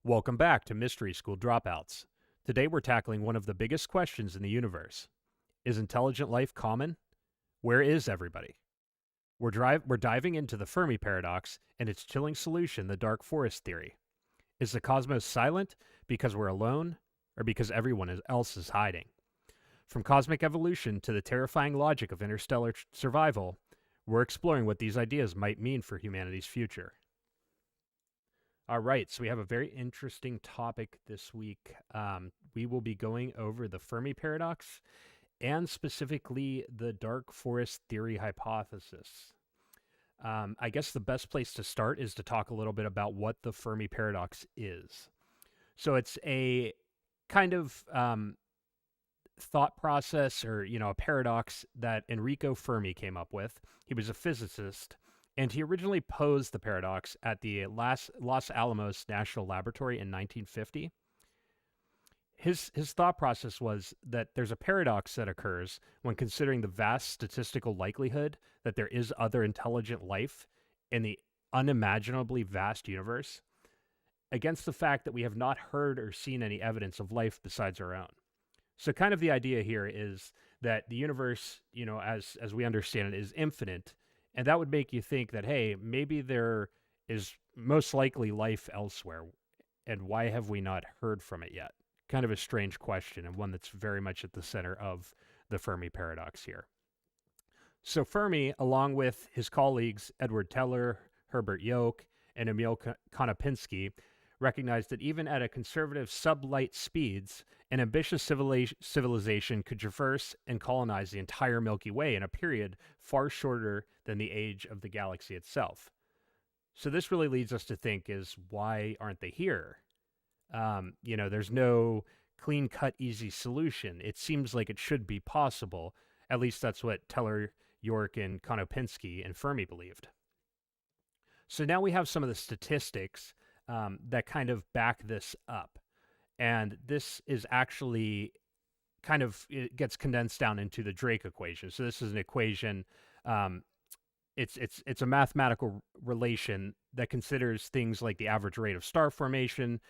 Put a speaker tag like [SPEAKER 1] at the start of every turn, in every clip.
[SPEAKER 1] Welcome back to Mystery School Dropouts. Today we're tackling one of the biggest questions in the universe. Is intelligent life common? Where is everybody? We're diving into the Fermi paradox and its chilling solution, the dark forest theory. Is the cosmos silent because we're alone or because everyone else is hiding? From cosmic evolution to the terrifying logic of interstellar survival, we're exploring what these ideas might mean for humanity's future. All right, so we have a very interesting topic this week. We will be going over the Fermi paradox and specifically the dark forest theory hypothesis. I guess the best place to start is to talk a little bit about what the Fermi paradox is. So it's a kind of thought process or, a paradox that Enrico Fermi came up with. He was a physicist and he originally posed the paradox at the Los Alamos National Laboratory in 1950. His thought process was that there's a paradox that occurs when considering the vast statistical likelihood that there is other intelligent life in the unimaginably vast universe against the fact that we have not heard or seen any evidence of life besides our own. So kind of the idea here is that the universe, as we understand it, is infinite, and that would make you think that, hey, maybe there is most likely life elsewhere, and why have we not heard from it yet? Kind of a strange question, and one that's very much at the center of the Fermi paradox here. So Fermi, along with his colleagues Edward Teller, Herbert Yoke, and Emil Konopinski, recognized that even at a conservative sublight speeds, an ambitious civilization could traverse and colonize the entire Milky Way in a period far shorter than the age of the galaxy itself. So this really leads us to think is, why aren't they here? There's no clean-cut, easy solution. It seems like it should be possible. At least that's what Teller, York, and Konopinski and Fermi believed. So now we have some of the statistics that kind of back this up. And this is actually it gets condensed down into the Drake equation. So this is an equation. It's a mathematical relation that considers things like the average rate of star formation,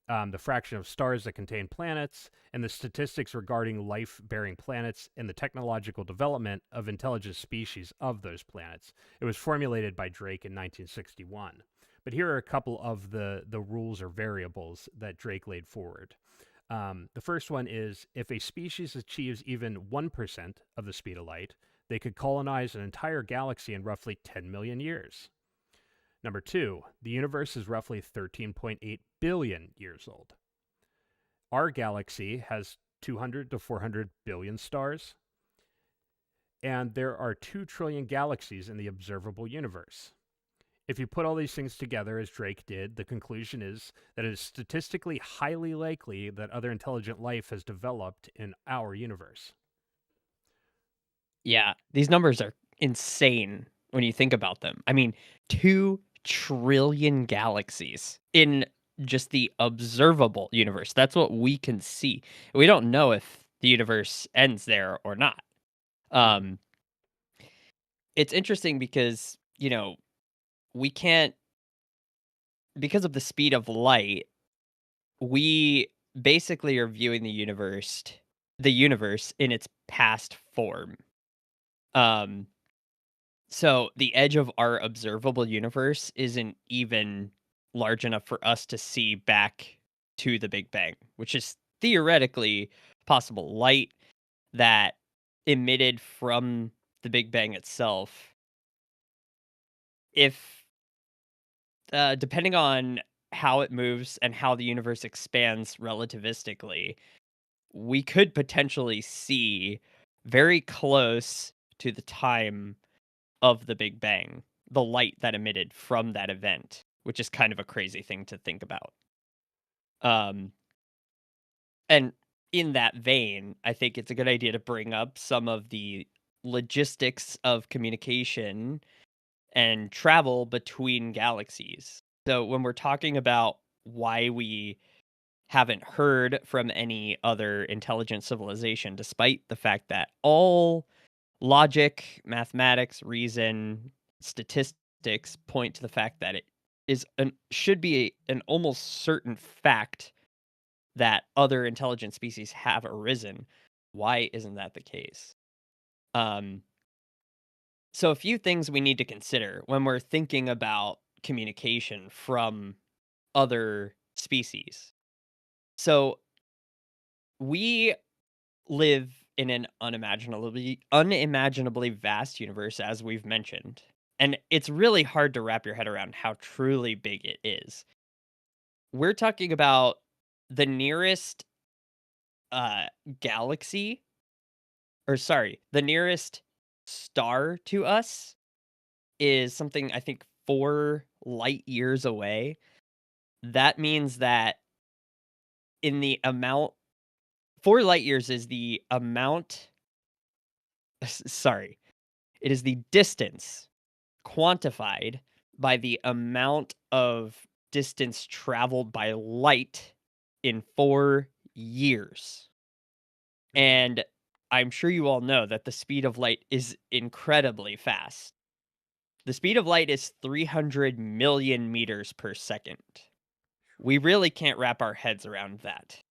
[SPEAKER 1] the fraction of stars that contain planets, and the statistics regarding life-bearing planets and the technological development of intelligent species of those planets. It was formulated by Drake in 1961. But here are a couple of the rules or variables that Drake laid forward. The first one is, if a species achieves even 1% of the speed of light, they could colonize an entire galaxy in roughly 10 million years. Number two, the universe is roughly 13.8 billion years old. Our galaxy has 200 to 400 billion stars, and there are 2 trillion galaxies in the observable universe. If you put all these things together, as Drake did, the conclusion is that it is statistically highly likely that other intelligent life has developed in our universe.
[SPEAKER 2] Yeah, these numbers are insane when you think about them. I mean, 2 trillion galaxies in just the observable universe. That's what we can see. We don't know if the universe ends there or not.
[SPEAKER 1] Mm-hmm.
[SPEAKER 2] Um, it's interesting because, we can't, because of the speed of light, we basically are viewing the universe in its past form. Um, So the edge of our observable universe isn't even large enough for us to see back to the Big Bang, which is theoretically possible. Light that emitted from the Big Bang itself, if depending on how it moves and how the universe expands relativistically, we could potentially see very close to the time of the Big Bang, the light that emitted from that event, which is kind of a crazy thing to think about. Um, and in that vein, I think it's a good idea to bring up some of the logistics of communication and travel between galaxies. So when we're talking about why we haven't heard from any other intelligent civilization, despite the fact that all logic, mathematics, reason, statistics point to the fact that should be an almost certain fact that other intelligent species have arisen. Why isn't that the case? Um, so a few things we need to consider when we're thinking about communication from other species. So we live in an unimaginably vast universe, as we've mentioned. And it's really hard to wrap your head around how truly big it is. We're talking about the nearest uh galaxy, or sorry, the nearest star to us is something I think 4 light years away. That means that in the amount 4 light years is the amount sorry, it is the distance quantified by the amount of distance traveled by light in 4 years.
[SPEAKER 1] Mhm.
[SPEAKER 2] And I'm sure you all know that the speed of light is incredibly fast. The speed of light is 300 million meters per second. We really can't wrap our heads around that.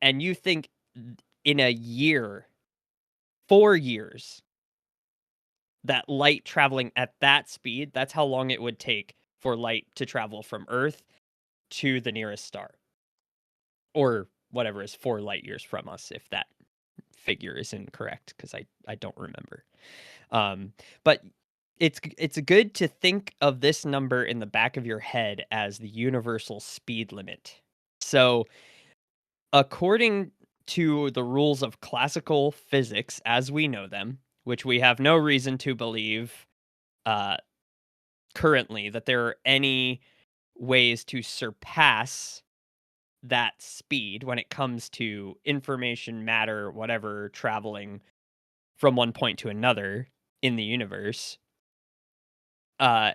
[SPEAKER 2] And you think in a year, 4 years, that light traveling at that speed, that's how long it would take for light to travel from Earth to the nearest star, or whatever is 4 light years from us, if that figure is incorrect, because I don't remember. But it's good to think of this number in the back of your head as the universal speed limit. So, according to the rules of classical physics as we know them, which we have no reason to believe uh, currently that there are any ways to surpass that speed when it comes to information, matter, whatever, traveling from one point to another in the universe, uh,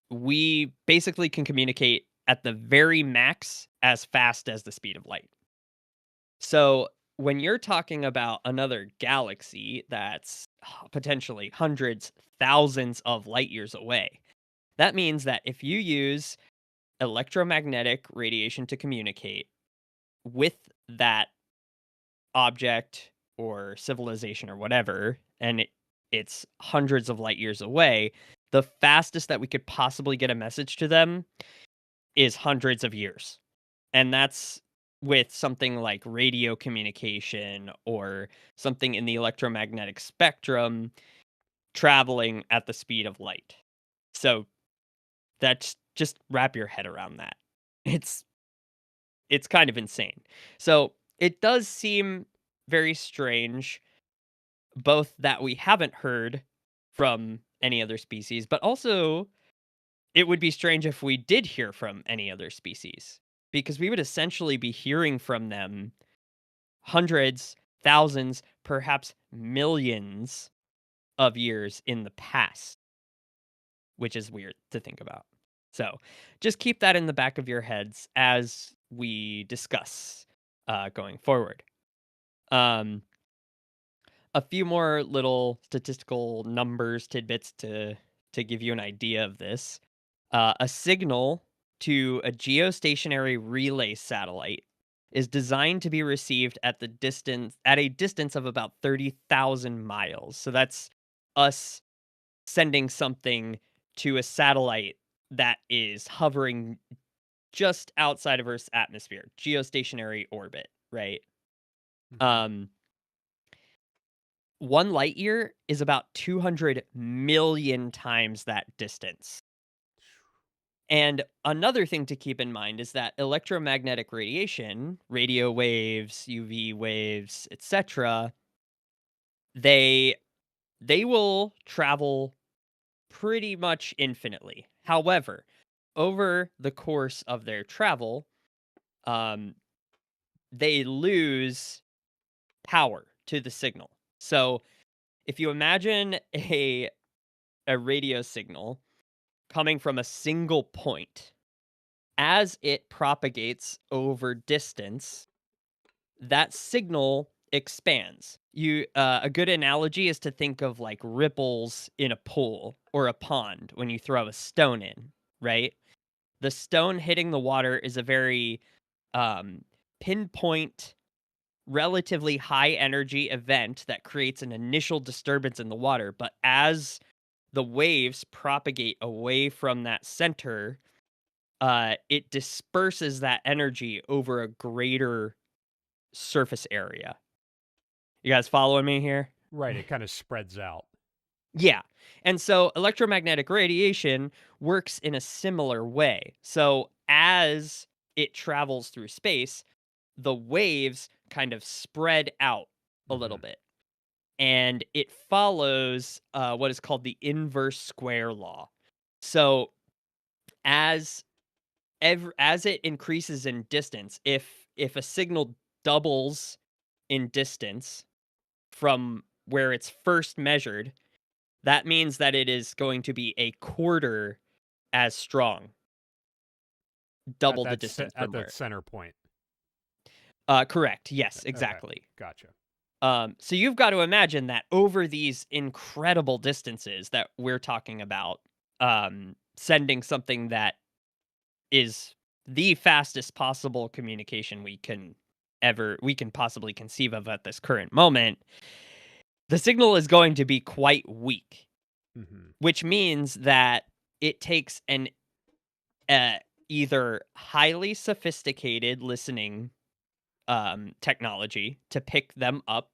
[SPEAKER 2] we basically can communicate at the very max as fast as the speed of light. So when you're talking about another galaxy that's potentially hundreds, thousands of light years away, that means that if you use electromagnetic radiation to communicate with that object or civilization or whatever, and it's hundreds of light years away, the fastest that we could possibly get a message to them is hundreds of years. And that's with something like radio communication or something in the electromagnetic spectrum traveling at the speed of light. So that's just wrap your head around that. It's it's kind of insane. So it does seem very strange, both that we haven't heard from any other species, but also it would be strange if we did hear from any other species, because we would essentially be hearing from them hundreds, thousands, perhaps millions of years in the past, which is weird to think about. So just keep that in the back of your heads as we discuss going forward. Um, a few more little statistical numbers, tidbits to give you an idea of this. A signal to a geostationary relay satellite is designed to be received at a distance of about 30,000 miles. So that's us sending something to a satellite that is hovering just outside of Earth's atmosphere, geostationary orbit, right?
[SPEAKER 1] Mhm.
[SPEAKER 2] Um, 1 light year is about 200 million times that distance. And another thing to keep in mind is that electromagnetic radiation, radio waves, UV waves, etc., they they will travel pretty much infinitely. However, over the course of their travel, um, they lose power to the signal. So if you imagine a radio signal coming from a single point, as it propagates over distance, that signal expands. A good analogy is to think of like ripples in a pool or a pond when you throw a stone in, right? The stone hitting the water is a very um, pinpoint, relatively high energy event that creates an initial disturbance in the water. But as the waves propagate away from that center, it disperses that energy over a greater surface area. You guys following me here?
[SPEAKER 1] Right, it kind of spreads out.
[SPEAKER 2] Yeah. And so electromagnetic radiation works in a similar way. So as it travels through space, the waves kind of spread out a little
[SPEAKER 1] Mhm.
[SPEAKER 2] bit. And it follows what is called the inverse square law. So as as it increases in distance, if a signal doubles in distance from where it's first measured, that means that it is going to be a quarter as strong, double the distance
[SPEAKER 1] At
[SPEAKER 2] from
[SPEAKER 1] that
[SPEAKER 2] where.
[SPEAKER 1] center point.
[SPEAKER 2] Correct. Yes,
[SPEAKER 1] Okay,
[SPEAKER 2] exactly.
[SPEAKER 1] gotcha.
[SPEAKER 2] So you've got to imagine that over these incredible distances that we're talking about, sending something that is the fastest possible communication we can possibly conceive of at this current moment, the signal is going to be quite weak,
[SPEAKER 1] Mhm.
[SPEAKER 2] which means that it takes an uh, either highly sophisticated listening technology to pick them up,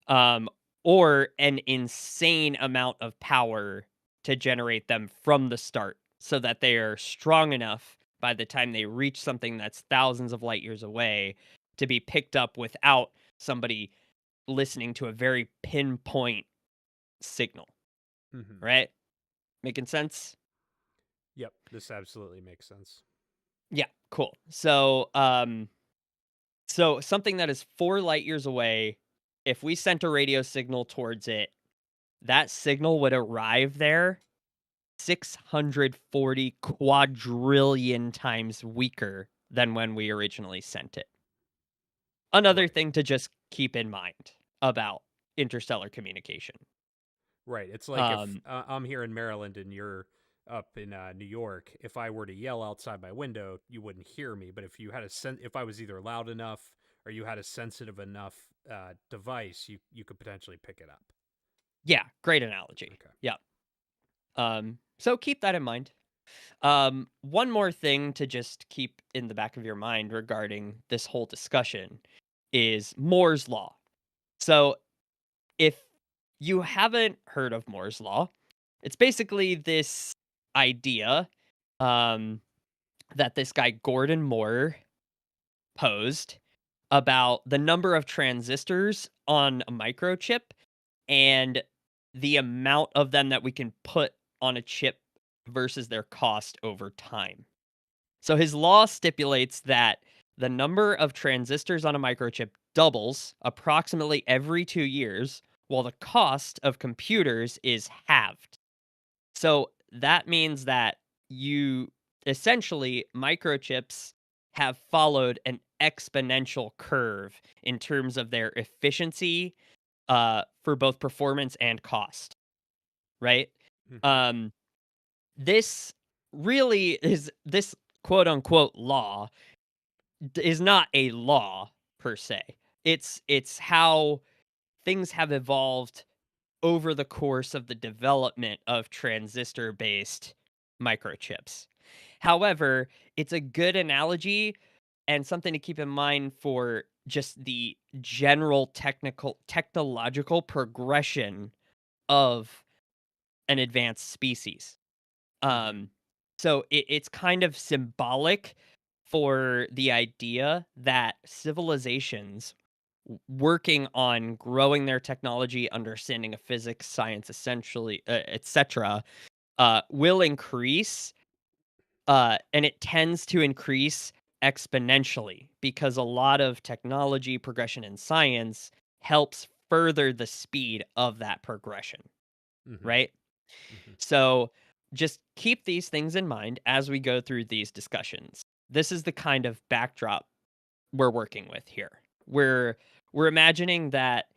[SPEAKER 2] um, or an insane amount of power to generate them from the start so that they are strong enough by the time they reach something that's thousands of light years away to be picked up without somebody listening to a very pinpoint signal,
[SPEAKER 1] Mhm.
[SPEAKER 2] right? Making sense?
[SPEAKER 1] Yep, this absolutely makes sense.
[SPEAKER 2] Yeah, cool. So something that is 4 light years away, if we sent a radio signal towards it, that signal would arrive there 640 quadrillion times weaker than when we originally sent it. Another
[SPEAKER 1] Right.
[SPEAKER 2] thing to just keep in mind about interstellar communication.
[SPEAKER 1] Right. It's like if
[SPEAKER 2] Um,
[SPEAKER 1] I'm here in Maryland and you're up in New York, if I were to yell outside my window, you wouldn't hear me. But if you had if I was either loud enough or you had a sensitive enough device, you could potentially pick it up.
[SPEAKER 2] yeah, great analogy.
[SPEAKER 1] Okay.
[SPEAKER 2] Yeah. So keep that in mind. One more thing to just keep in the back of your mind regarding this whole discussion is Moore's Law. So, if you haven't heard of Moore's Law, it's basically this idea um, that this guy Gordon Moore posed about the number of transistors on a microchip and the amount of them that we can put on a chip versus their cost over time. So his law stipulates that the number of transistors on a microchip doubles approximately every 2 years, while the cost of computers is halved. So that means that you essentially microchips have followed an exponential curve in terms of their efficiency for both performance and cost, right?
[SPEAKER 1] Hmm.
[SPEAKER 2] Um, this really is this quote unquote law is not a law per se. It's how things have evolved over the course of the development of transistor based microchips. However, it's a good analogy and something to keep in mind for just the general technological progression of an advanced species.
[SPEAKER 1] Hmm.
[SPEAKER 2] Um, so it's kind of symbolic for the idea that civilizations working on growing their technology, understanding of physics, science, essentially, etc., will increase, and it tends to increase exponentially because a lot of technology progression in science helps further the speed of that progression,
[SPEAKER 1] Hmm.
[SPEAKER 2] right?
[SPEAKER 1] Hmm.
[SPEAKER 2] So just keep these things in mind as we go through these discussions. This is the kind of backdrop we're working with here. We're we're imagining that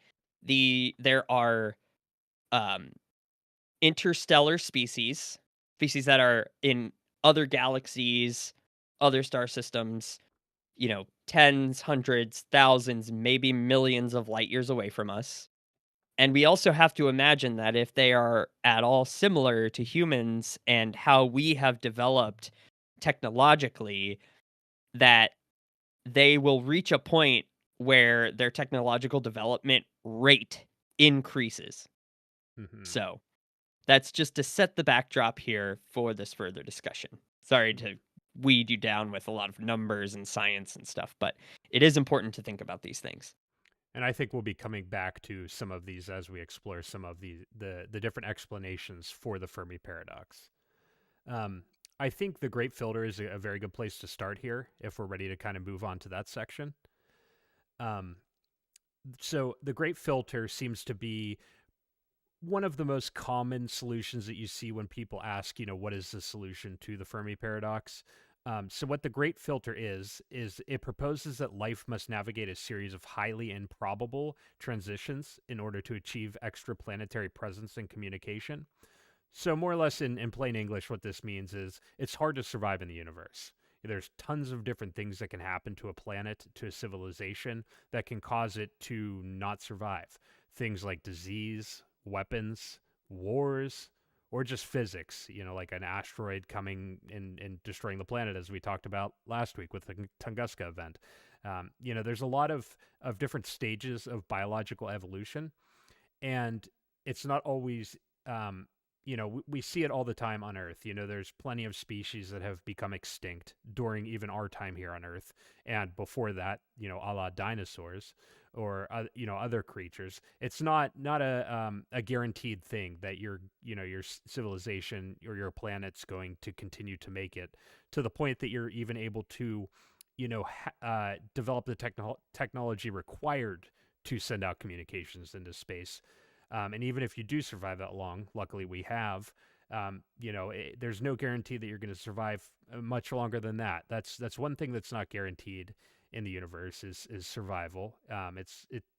[SPEAKER 2] there are um interstellar species that are in other galaxies, other star systems, tens, hundreds, thousands, maybe millions of light years away from us. And we also have to imagine that if they are at all similar to humans and how we have developed technologically, that they will reach a point where their technological development rate increases.
[SPEAKER 1] Hmm.
[SPEAKER 2] So that's just to set the backdrop here for this further discussion. Sorry to weed you down with a lot of numbers and science and stuff, but it is important to think about these things.
[SPEAKER 1] And I think we'll be coming back to some of these as we explore some of the different explanations for the Fermi paradox. Um, I think the Great Filter is a very good place to start here if we're ready to kind of move on to that section. Um, so the Great Filter seems to be one of the most common solutions that you see when people ask, what is the solution to the Fermi paradox? So what the Great Filter is it proposes that life must navigate a series of highly improbable transitions in order to achieve extraplanetary presence and communication. So more or less in plain English, what this means is it's hard to survive in the universe. There's tons of different things that can happen to a planet, to a civilization, that can cause it to not survive. Things like disease, weapons, wars, or just physics, like an asteroid coming and destroying the planet, as we talked about last week with the Tunguska event. There's a lot of different stages of biological evolution, and it's not always we see it all the time on Earth. There's plenty of species that have become extinct during even our time here on Earth, and before that, a la dinosaurs or other creatures. It's not a guaranteed thing that your civilization or your planet's going to continue to make it to the point that you're even able to develop the technology required to send out communications into space. And even if you do survive that long, luckily we have, there's no guarantee that you're going to survive much longer than that. That's one thing that's not guaranteed in the universe is survival.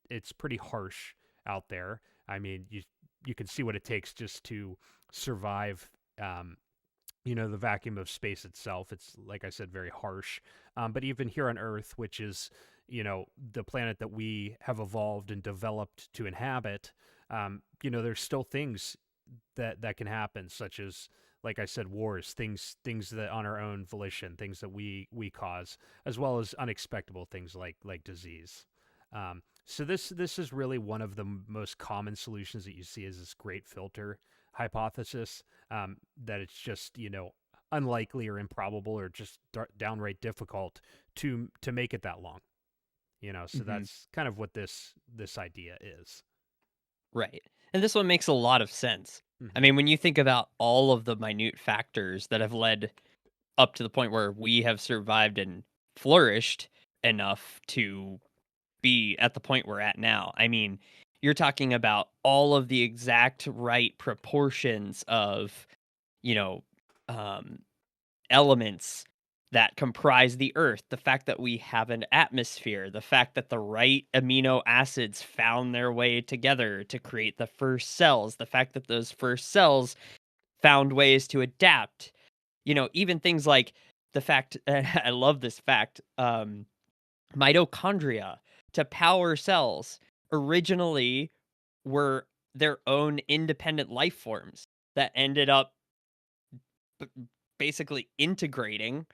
[SPEAKER 1] It's pretty harsh out there. I mean, you can see what it takes just to survive. The vacuum of space itself. It's, like I said, very harsh. But even here on Earth, which is, the planet that we have evolved and developed to inhabit, there's still things that can happen, such as, like I said, wars, things that on our own volition, things that we cause, as well as unexpected things like disease. So this is really one of the most common solutions that you see is this Great Filter hypothesis, that it's just unlikely or improbable or just downright difficult to make it that long. So
[SPEAKER 2] Hmm.
[SPEAKER 1] that's kind of what this idea is.
[SPEAKER 2] Right. And this one makes a lot of sense. I
[SPEAKER 1] Hmm.
[SPEAKER 2] mean, when you think about all of the minute factors that have led up to the point where we have survived and flourished enough to be at the point we're at now. I mean, you're talking about all of the exact right proportions of, you know, um, elements that comprise the earth, the fact that we have an atmosphere, the fact that the right amino acids found their way together to create the first cells, the fact that those first cells found ways to adapt. Even things like the fact I love this fact, mitochondria to power cells originally were their own independent life forms that ended up b- basically integrating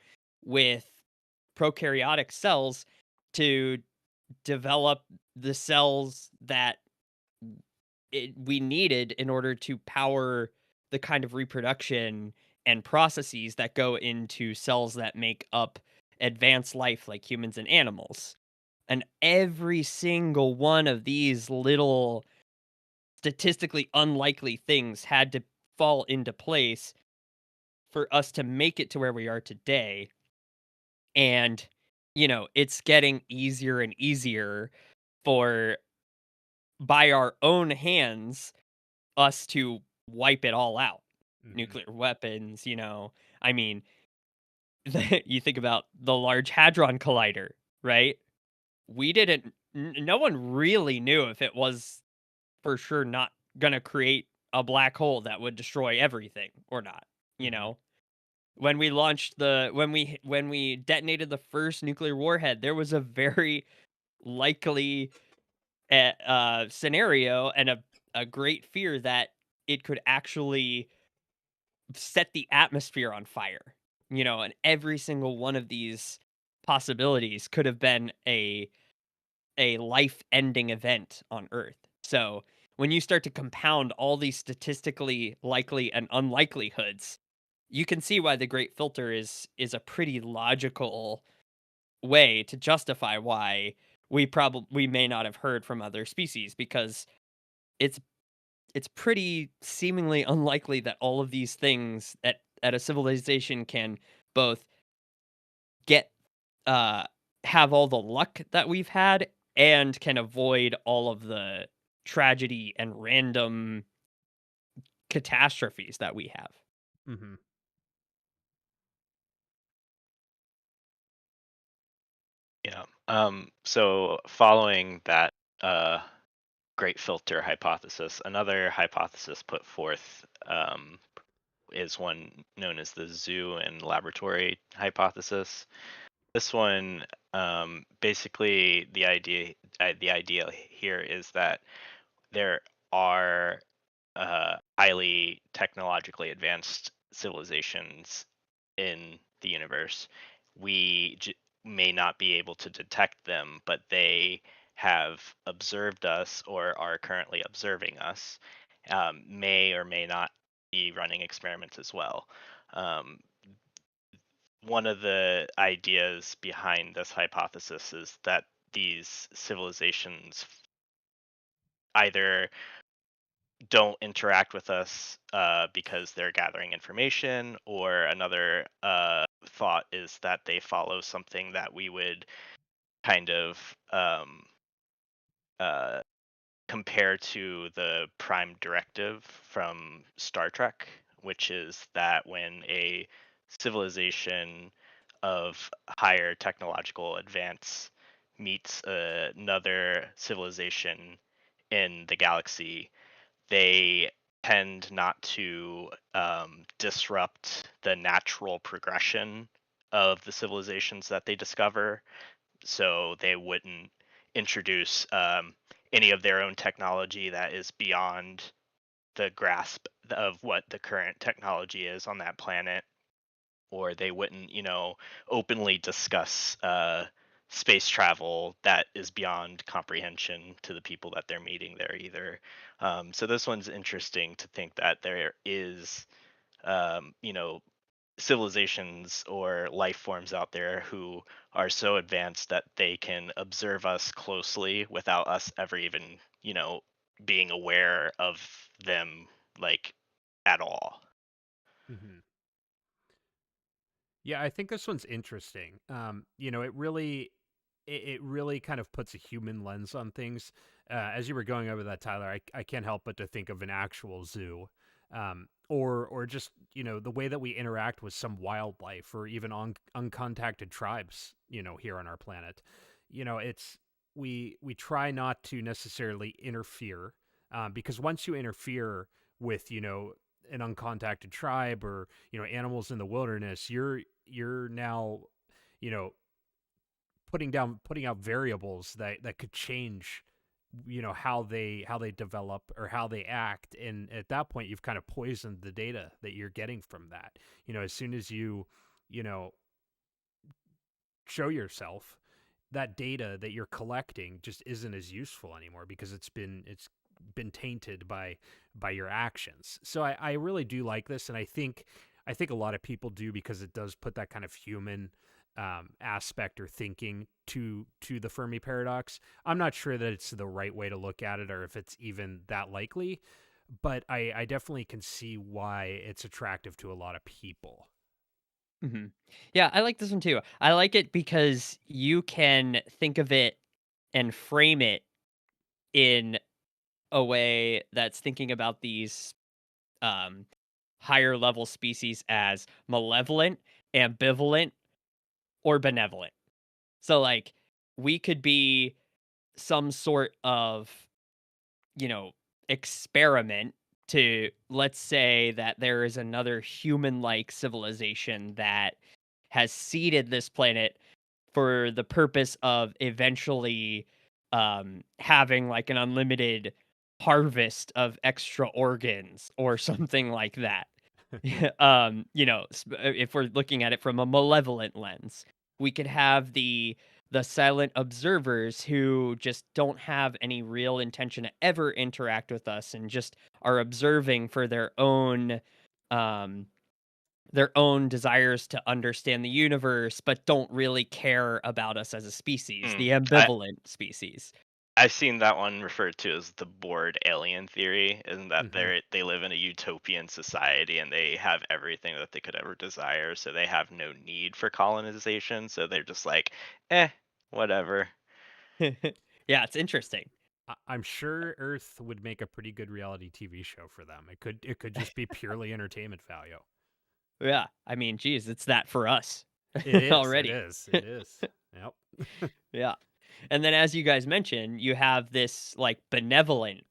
[SPEAKER 2] with prokaryotic cells to develop the cells that we needed in order to power the kind of reproduction and processes that go into cells that make up advanced life like humans and animals. And every single one of these little statistically unlikely things had to fall into place for us to make it to where we are today. And, it's getting easier and easier for, by our own hands, us to wipe it all out.
[SPEAKER 1] Hmm.
[SPEAKER 2] Nuclear weapons, I mean, you think about the Large Hadron Collider, right? We didn't, no one really knew if it was for sure not gonna create a black hole that would destroy everything or not, you
[SPEAKER 1] Hmm.
[SPEAKER 2] know? When we launched the when we detonated the first nuclear warhead, there was a very likely scenario and a great fear that it could actually set the atmosphere on fire. And every single one of these possibilities could have been a life-ending event on Earth. So, when you start to compound all these statistically likely and unlikelihoods, you can see why the Great Filter is a pretty logical way to justify why we may not have heard from other species, because it's it's pretty seemingly unlikely that all of these things at a civilization can both get uh have all the luck that we've had and can avoid all of the tragedy and random catastrophes that we have.
[SPEAKER 1] Hmm.
[SPEAKER 3] Yeah. So following that uh, great filter hypothesis, another hypothesis put forth is one known as the zoo and laboratory hypothesis. This one, basically, the idea here is that there are highly technologically advanced civilizations in the universe. May not be able to detect them, but they have observed us or are currently observing us, may or may not be running experiments as well. Um, One of the ideas behind this hypothesis is that these civilizations either don't interact with us because they're gathering information, or another thought is that they follow something that we would kind of uh, compare to the prime directive from Star Trek, which is that when a civilization of higher technological advance meets another civilization in the galaxy, they tend not to disrupt the natural progression of the civilizations that they discover. So they wouldn't introduce any of their own technology that is beyond the grasp of what the current technology is on that planet, or they wouldn't, openly discuss space travel that is beyond comprehension to the people that they're meeting there either. So this one's interesting to think that there is, civilizations or life forms out there who are so advanced that they can observe us closely without us ever even, being aware of them, like, at all.
[SPEAKER 1] Hmm. Yeah, I think this one's interesting. It really kind of puts a human lens on things. As you were going over that, Tyler, I can't help but to think of an actual zoo, or just the way that we interact with some wildlife, or even uncontacted tribes, here on our planet. It's we try not to necessarily interfere, because once you interfere with an uncontacted tribe, or animals in the wilderness, you're now you know putting out variables that could change how they develop or how they act, and at that point you've kind of poisoned the data that you're getting from that. As soon as you know show yourself, that data that you're collecting just isn't as useful anymore, because it's been tainted by your actions. So I really do like this, and I think a lot of people do, because it does put that kind of human aspect or thinking to the Fermi paradox. I'm not sure that it's the right way to look at it, or if it's even that likely, but I definitely can see why it's attractive to a lot of people.
[SPEAKER 2] Mhm. Yeah, I like this one too. I like it because you can think of it and frame it in a way that's thinking about these um, higher level species as malevolent, ambivalent, or benevolent. So, like, we could be some sort of, you know, experiment to, let's say that there is another human-like civilization that has seeded this planet for the purpose of eventually having like an unlimited harvest of extra organs or something like that. If we're looking at it from a malevolent lens, we could have the silent observers who just don't have any real intention to ever interact with us and just are observing for um their own desires to understand the universe, but don't really care about us as a species,
[SPEAKER 3] Mm.
[SPEAKER 2] the ambivalent species.
[SPEAKER 3] I've seen that one referred to as the bored alien theory, and that
[SPEAKER 1] Mhm.
[SPEAKER 3] they live in a utopian society and they have everything that they could ever desire, so they have no need for colonization. So they're just like, whatever.
[SPEAKER 2] Yeah, it's interesting.
[SPEAKER 1] I'm sure Earth would make a pretty good reality TV show for them. It could just be purely entertainment value.
[SPEAKER 2] Yeah, I mean, geez, it's that for us
[SPEAKER 1] It is. It
[SPEAKER 2] already.
[SPEAKER 1] is. It is. Yep.
[SPEAKER 2] Yeah. And then as you guys mentioned, you have this like benevolent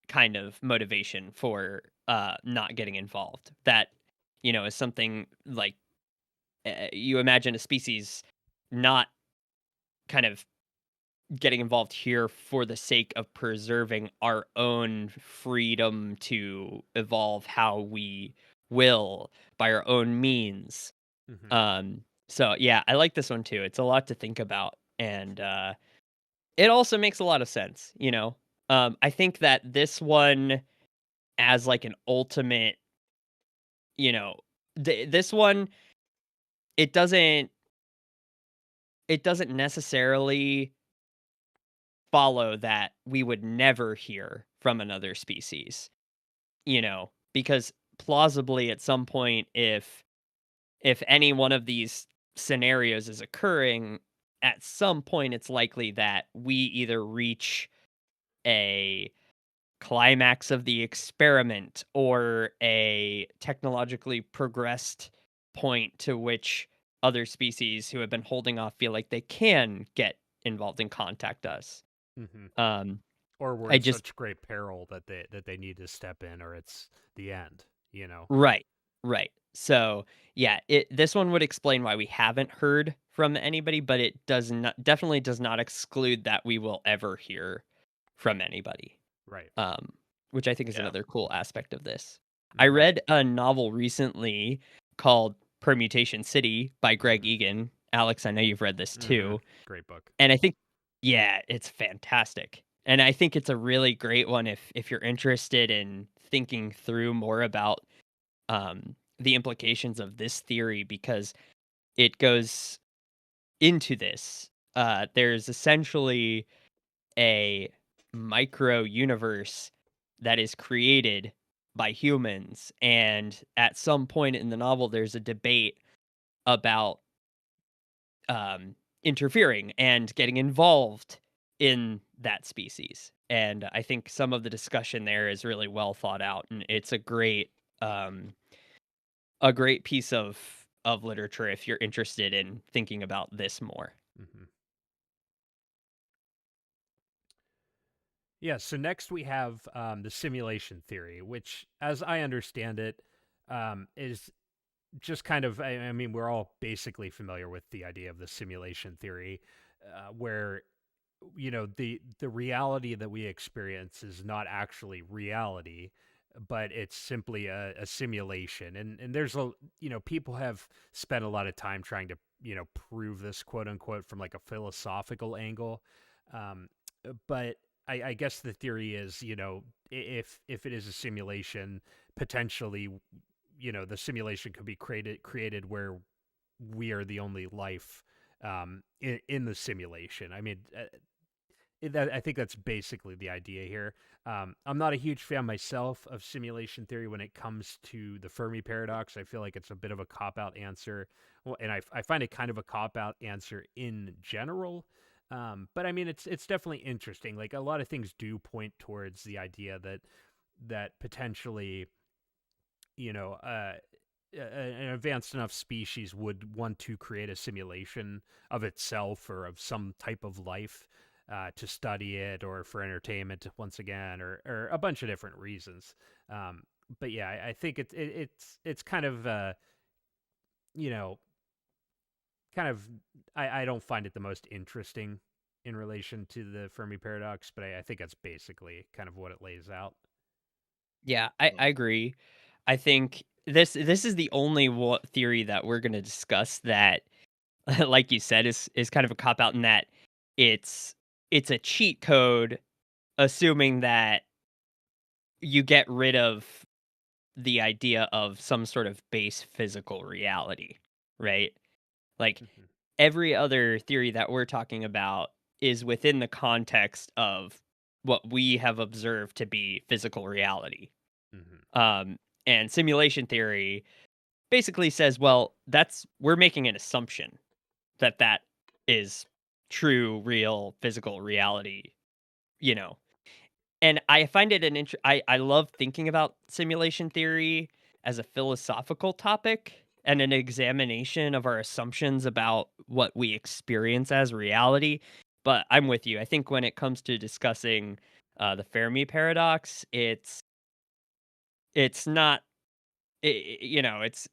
[SPEAKER 2] kind of motivation for not getting involved. That, is something like you imagine a species not kind of getting involved here for the sake of preserving our own freedom to evolve how we will by our own means.
[SPEAKER 1] Hmm.
[SPEAKER 2] So yeah, I like this one too. It's a lot to think about, and it also makes a lot of sense. I think that this one as like an ultimate, you know, this one it doesn't it doesn't necessarily follow that we would never hear from another species, because plausibly at some point if any one of these scenarios is occurring, at some point it's likely that we either reach a climax of the experiment or a technologically progressed point to which other species who have been holding off feel like they can get involved and contact us.
[SPEAKER 1] Hmm.
[SPEAKER 2] Um,
[SPEAKER 1] Or we're
[SPEAKER 2] I
[SPEAKER 1] in
[SPEAKER 2] just
[SPEAKER 1] such great peril that they need to step in, or it's the end. You know.
[SPEAKER 2] Right, right. So, yeah, this one would explain why we haven't heard from anybody, but it definitely does not exclude that we will ever hear from anybody.
[SPEAKER 1] Right.
[SPEAKER 2] Um, which I think is
[SPEAKER 3] Yeah.
[SPEAKER 2] another cool aspect of this. I
[SPEAKER 1] Right.
[SPEAKER 2] read a novel recently called Permutation City by Greg
[SPEAKER 1] Hmm.
[SPEAKER 2] Egan. Alex, I know you've read this
[SPEAKER 1] Hmm.
[SPEAKER 2] too.
[SPEAKER 1] Great book.
[SPEAKER 2] And I think yeah, it's fantastic. And I think it's a really great one if you're interested in thinking through more about the implications of this theory because it goes into this. There's essentially a micro universe that is created by humans, and at some point in the novel, there's a debate about interfering and getting involved in that species. And I think some of the discussion there is really well thought out, and it's um, a great piece of literature if you're interested in thinking about this more.
[SPEAKER 1] Hmm. Yeah. So next we have the simulation theory, which, as I understand it, is just kind of. I mean, we're all basically familiar with the idea of the simulation theory, where the reality that we experience is not actually reality, but it's simply a simulation. And there's people have spent a lot of time trying to prove this, quote unquote, from like a philosophical angle. But I guess the theory is, if it is a simulation, potentially, the simulation could be created where we are the only life in the simulation. I mean, I think that's basically the idea here. I'm not a huge fan myself of simulation theory when it comes to the Fermi paradox. I feel like it's a bit of a cop out answer. Well, and I find it kind of a cop out answer in general. But I mean, it's definitely interesting. Like a lot of things do point towards the idea that potentially, you know, an advanced enough species would want to create a simulation of itself or of some type of life. to study it or for entertainment once again, or a bunch of different reasons. But yeah, I think it's kind of you know kind of I don't find it the most interesting in relation to the Fermi paradox, but I think that's basically kind of what it lays out.
[SPEAKER 2] Yeah, I agree. I think this is the only theory that we're going to discuss that, like you said, is kind of a cop out in that it's it's a cheat code, assuming that you get rid of the idea of some sort of base physical reality, right? Like
[SPEAKER 1] Hmm.
[SPEAKER 2] every other theory that we're talking about is within the context of what we have observed to be physical reality.
[SPEAKER 1] Hmm.
[SPEAKER 2] Um, and simulation theory basically says, well, that's we're making an assumption that that is true, real, physical reality, you know. And I find it I love thinking about simulation theory as a philosophical topic and an examination of our assumptions about what we experience as reality. But I'm with you. I think when it comes to discussing the Fermi paradox, it's not you know, it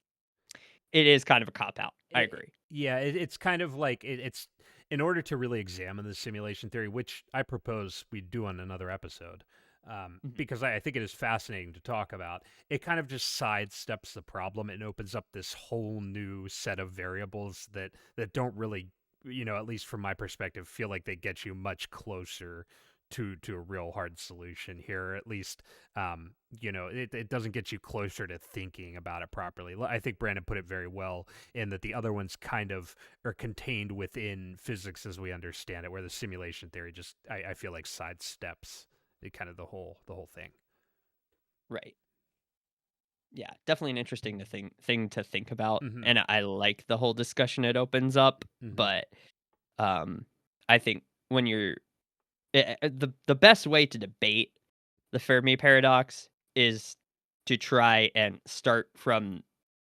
[SPEAKER 2] is kind of a cop out. I agree.
[SPEAKER 1] Yeah, it's kind of like it's in order to really examine the simulation theory, which I propose we do on another episode,
[SPEAKER 2] Mhm.
[SPEAKER 1] because I think it is fascinating to talk about. It kind of just sidesteps the problem and opens up this whole new set of variables that don't really, at least from my perspective, feel like they get you much closer to a real hard solution here. At least, it doesn't get you closer to thinking about it properly. I think Brandon put it very well in that the other ones kind of are contained within physics as we understand it, where the simulation theory just I feel like sidesteps kind of the whole thing.
[SPEAKER 2] Right. Yeah, definitely an interesting thing to think about,
[SPEAKER 1] Mm-hmm.
[SPEAKER 2] and I like the whole discussion it opens up,
[SPEAKER 1] Mm-hmm.
[SPEAKER 2] but, um, I think when you're the best way to debate the Fermi paradox is to try and start from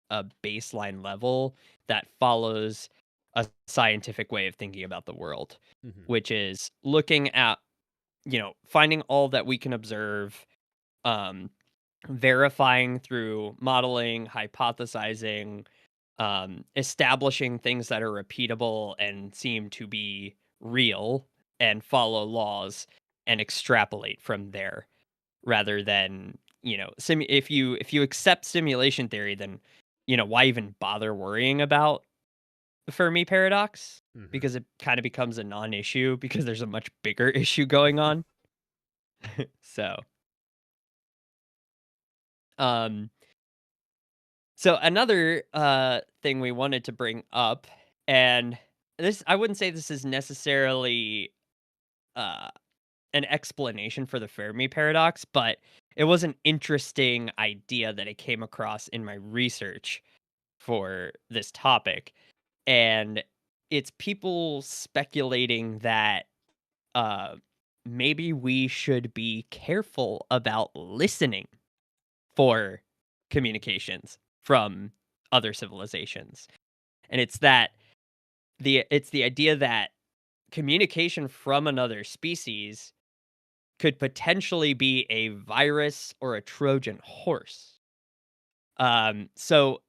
[SPEAKER 2] a baseline level that follows a scientific way of thinking about the world,
[SPEAKER 1] Mm-hmm.
[SPEAKER 2] which is looking at, finding all that we can observe, um, verifying through modeling, hypothesizing, establishing things that are repeatable and seem to be real and follow laws and extrapolate from there rather than if you accept simulation theory, then why even bother worrying about the Fermi paradox,
[SPEAKER 1] Mm-hmm.
[SPEAKER 2] because it kind of becomes a non-issue because there's a much bigger issue going on. So um so another thing we wanted to bring up, and this I wouldn't say this is necessarily uh an explanation for the Fermi paradox, but it was an interesting idea that I came across in my research for this topic. And it's people speculating that uh maybe we should be careful about listening for communications from other civilizations. And it's the idea that communication from another species could potentially be a virus or a Trojan horse. So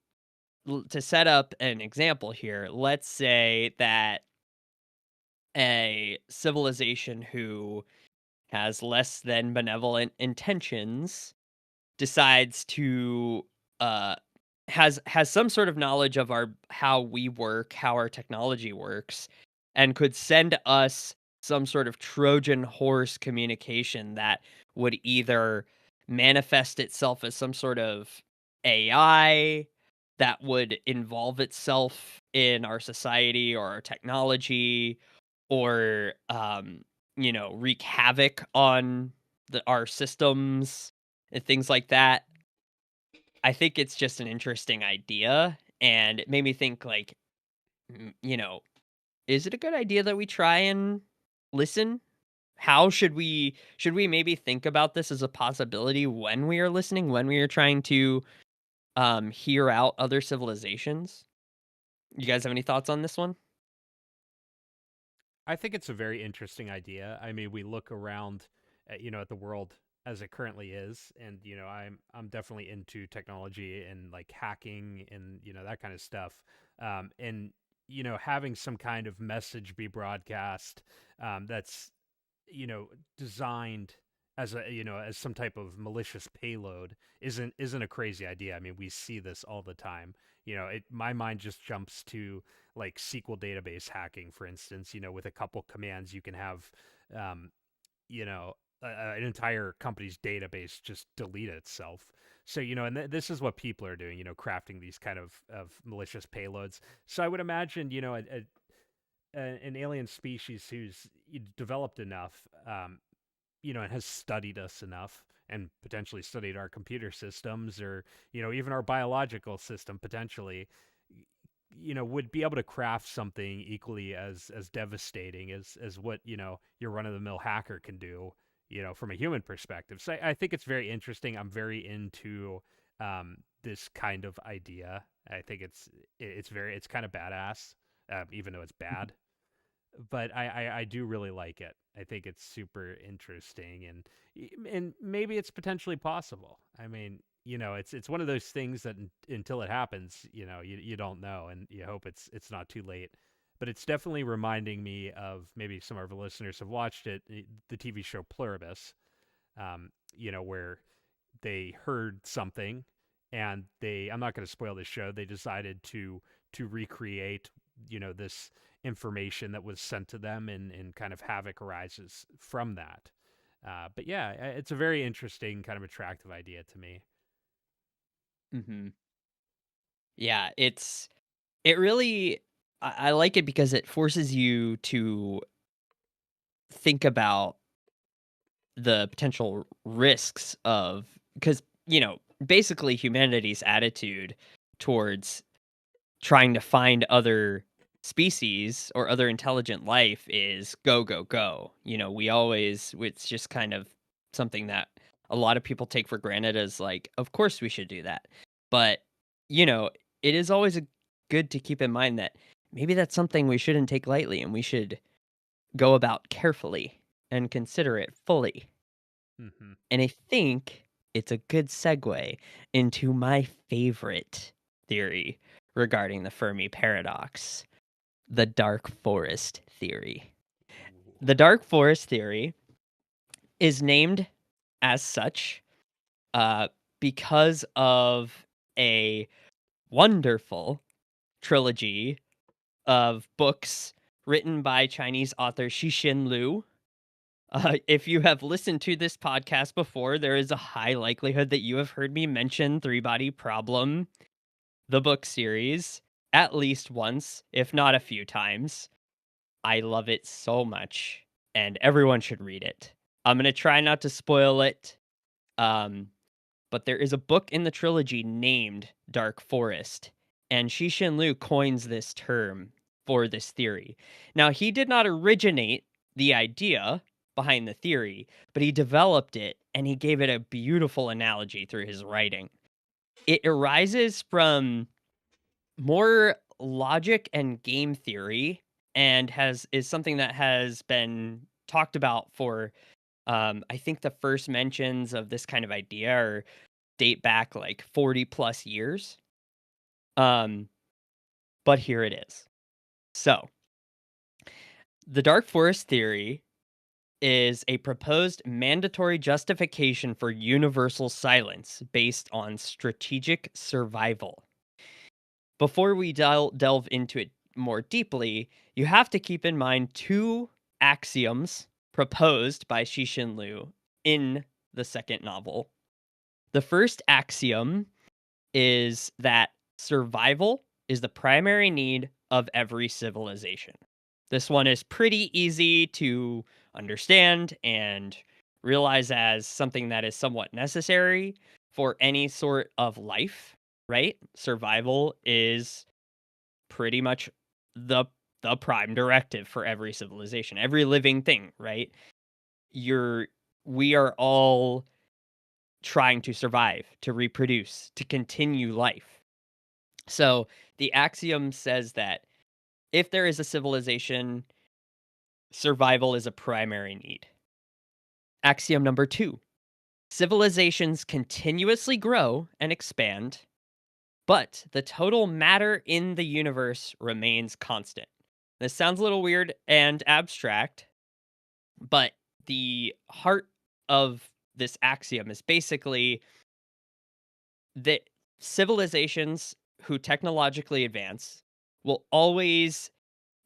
[SPEAKER 2] to set up an example here, let's say that a civilization who has less than benevolent intentions decides to uh has some sort of knowledge of our how we work, how our technology works, and could send us some sort of Trojan horse communication that would either manifest itself as some sort of AI that would involve itself in our society or our technology, or wreak havoc on our systems and things like that. I think it's just an interesting idea, and it made me think like, is it a good idea that we try and listen? How should we maybe think about this as a possibility when we are listening, when we are trying to hear out other civilizations? You guys have any thoughts on this one?
[SPEAKER 1] I think it's a very interesting idea. I mean, we look around at, at the world as it currently is, and I'm definitely into technology and like hacking and that kind of stuff. And having some kind of message be broadcast that's you know designed as a as some type of malicious payload isn't a crazy idea. I mean, we see this all the time. My mind just jumps to like SQL database hacking, for instance. With a couple commands, you can have um, you know an entire company's database just delete itself. So and this is what people are doing, crafting these kind of malicious payloads. So I would imagine an alien species who's developed enough, and has studied us enough and potentially studied our computer systems, or even our biological system potentially, would be able to craft something equally as devastating as what your run of the mill hacker can do, from a human perspective. So I think it's very interesting. I'm very into this kind of idea. I think it's kind of badass, even though it's bad, but I do really like it. I think it's super interesting, and maybe it's potentially possible. I mean, it's one of those things that until it happens, you don't know, and you hope it's not too late. But it's definitely reminding me of, maybe some of our listeners have watched it, the TV show Pluribus, where they heard something, and I'm not going to spoil the show. They decided to recreate, this information that was sent to them, and kind of havoc arises from that. But yeah, it's a very interesting, kind of attractive idea to me.
[SPEAKER 2] Hmm. Yeah, it really, I like it because it forces you to think about the potential risks of, because basically humanity's attitude towards trying to find other species or other intelligent life is go go go. We always, it's just kind of something that a lot of people take for granted, as like, of course we should do that. But you know it is always good to keep in mind that maybe that's something we shouldn't take lightly, and we should go about carefully and consider it fully.
[SPEAKER 1] Hmm.
[SPEAKER 2] And I think it's a good segue into my favorite theory regarding the Fermi paradox, the dark forest theory. The dark forest theory is named as such uh, because of a wonderful trilogy of books written by Chinese author Cixin Liu. If you have listened to this podcast before, there is a high likelihood that you have heard me mention Three Body Problem, the book series, at least once, if not a few times. I love it so much, and everyone should read it. I'm going to try not to spoil it, um, but there is a book in the trilogy named Dark Forest, and Cixin Liu coins this term for this theory. Now, he did not originate the idea behind the theory, but he developed it, and he gave it a beautiful analogy through his writing. It arises from more logic and game theory, and is something that has been talked about for, I think the first mentions of this kind of idea date back like 40 plus years. Um, but here it is. So, the dark forest theory is a proposed mandatory justification for universal silence based on strategic survival. Before we delve into it more deeply, you have to keep in mind two axioms proposed by Cixin Liu in the second novel. The first axiom is that survival is the primary need of every civilization. This one is pretty easy to understand and realize as something that is somewhat necessary for any sort of life, right? Survival is pretty much the the prime directive for every civilization, every living thing, right? You're We are all trying to survive, to reproduce, to continue life. So the axiom says that if there is a civilization, survival is a primary need. Axiom number 2. Civilizations continuously grow and expand, but the total matter in the universe remains constant. This sounds a little weird and abstract, but the heart of this axiom is basically that civilizations who technologically advance will always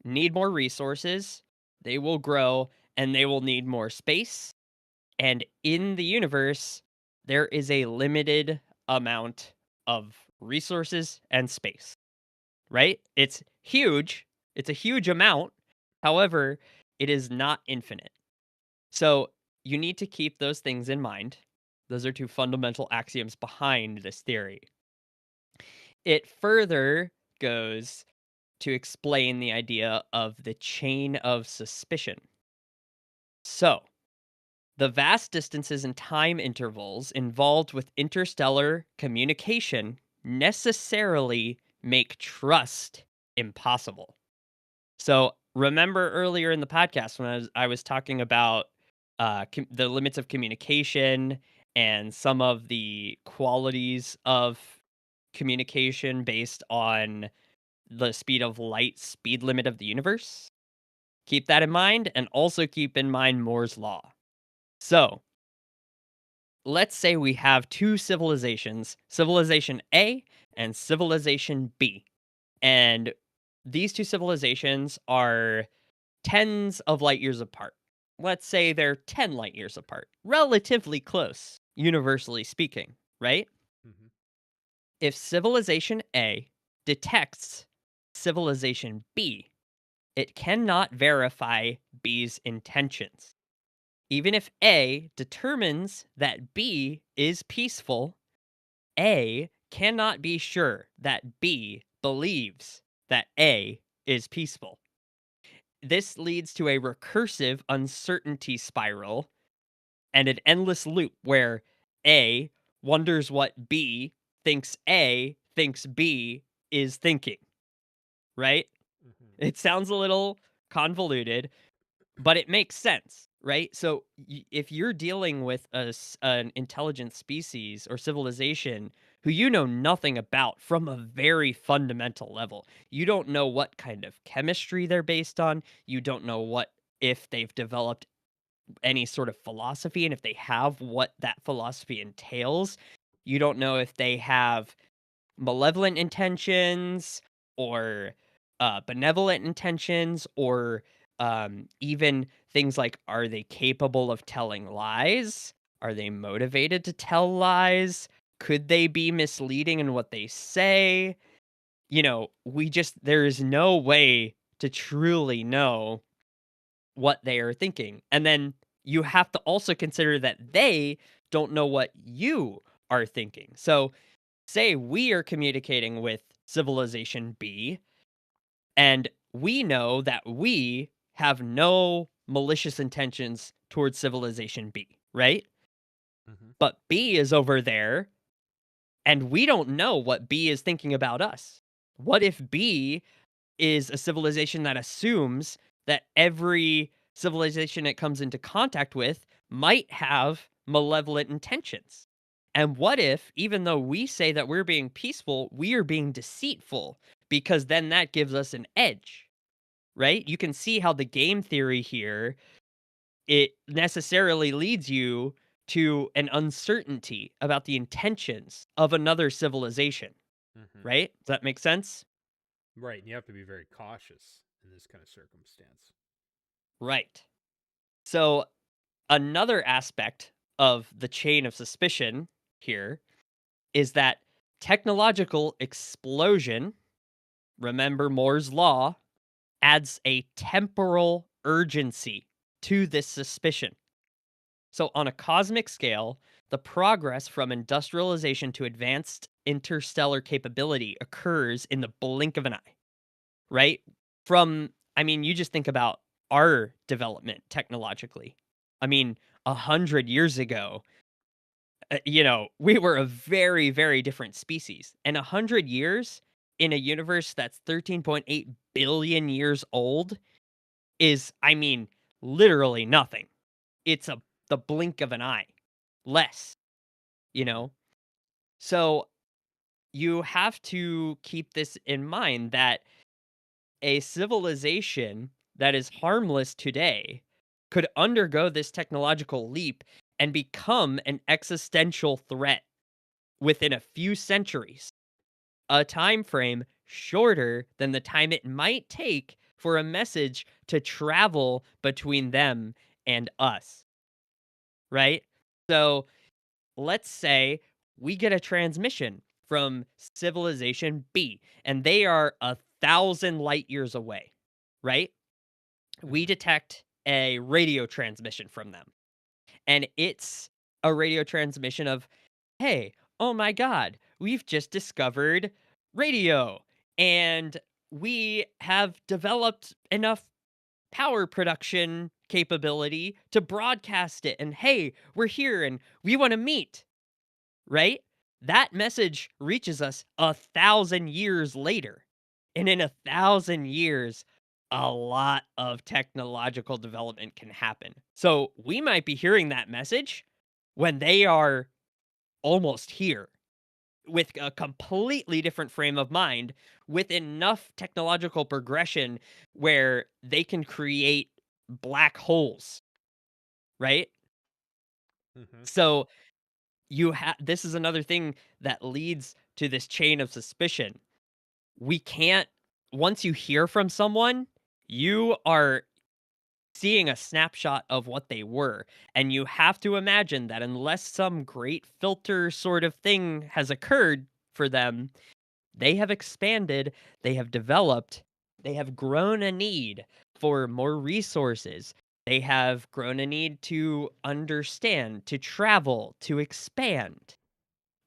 [SPEAKER 2] need more resources, they will grow, and they will need more space. And in the universe, there is a limited amount of resources and space, right? It's huge. It's a huge amount. However, it is not infinite. So you need to keep those things in mind. Those are two fundamental axioms behind this theory. It further goes to explain the idea of the chain of suspicion. So, the vast distances and time intervals involved with interstellar communication necessarily make trust impossible. So, remember earlier in the podcast when I was talking about the limits of communication and some of the qualities of communication based on the speed of light speed limit of the universe? Keep that in mind, and also keep in mind Moore's law. So, let's say we have two civilizations, Civilization A and Civilization B. And these two civilizations are tens of light years apart. Let's say they're 10 light years apart. Relatively close, universally speaking, right?
[SPEAKER 1] Mm-hmm.
[SPEAKER 2] If Civilization A detects Civilization B, it cannot verify B's intentions. Even if A determines that B is peaceful, A cannot be sure that B believes that A is peaceful. This leads to a recursive uncertainty spiral and an endless loop where A wonders what B thinks A thinks B is thinking, right?
[SPEAKER 1] Mm-hmm.
[SPEAKER 2] It sounds a little convoluted, but it makes sense, right? So if you're dealing with an intelligent species or civilization who you know nothing about from a very fundamental level, you don't know what kind of chemistry they're based on, you don't know what if they've developed any sort of philosophy, and if they have, what that philosophy entails. You don't know if they have malevolent intentions or benevolent intentions, or even things like, are they capable of telling lies? Are they motivated to tell lies? Could they be misleading in what they say? There is no way to truly know what they are thinking. And then you have to also consider that they don't know what you are thinking. So, say we are communicating with Civilization B, and we know that we have no malicious intentions towards Civilization B, right?
[SPEAKER 1] Mm-hmm.
[SPEAKER 2] But B is over there, and we don't know what B is thinking about us. What if B is a civilization that assumes that every civilization it comes into contact with might have malevolent intentions? And what if, even though we say that we're being peaceful, we are being deceitful? Because then that gives us an edge, right? You can see how the game theory here, it necessarily leads you to an uncertainty about the intentions of another civilization,
[SPEAKER 1] Mm-hmm.
[SPEAKER 2] right? Does that make sense?
[SPEAKER 1] Right. And you have to be very cautious in this kind of circumstance.
[SPEAKER 2] Right. So, another aspect of the chain of suspicion here is that technological explosion, remember Moore's law, adds a temporal urgency to this suspicion. So, on a cosmic scale, the progress from industrialization to advanced interstellar capability occurs in the blink of an eye, right? You just think about our development technologically. I mean, 100 years ago, we were a very, very different species. And 100 years in a universe that's 13.8 billion years old is, literally nothing. It's the blink of an eye. Less, you
[SPEAKER 1] Mhm.
[SPEAKER 2] know? So you have to keep this in mind that a civilization that is harmless today could undergo this technological leap and become an existential threat within a few centuries, a time frame shorter than the time it might take for a message to travel between them and us, right? So let's say we get a transmission from civilization B and they are 1,000 light years away, right? We
[SPEAKER 1] Mhm.
[SPEAKER 2] detect a radio transmission from them. And it's a radio transmission of, hey, oh my God, we've just discovered radio. And we have developed enough power production capability to broadcast it. And hey, we're here and we want to meet, right? That message reaches us 1,000 years later. And in 1,000 years, a lot of technological development can happen. So we might be hearing that message when they are almost here with a completely different frame of mind, with enough technological progression where they can create black holes, right?
[SPEAKER 1] Mhm.
[SPEAKER 2] So this is another thing that leads to this chain of suspicion. We can't Once you hear from someone, you are seeing a snapshot of what they were, and you have to imagine that unless some great filter sort of thing has occurred for them, they have expanded, they have developed, they have grown a need for more resources. They have grown a need to understand, to travel, to expand.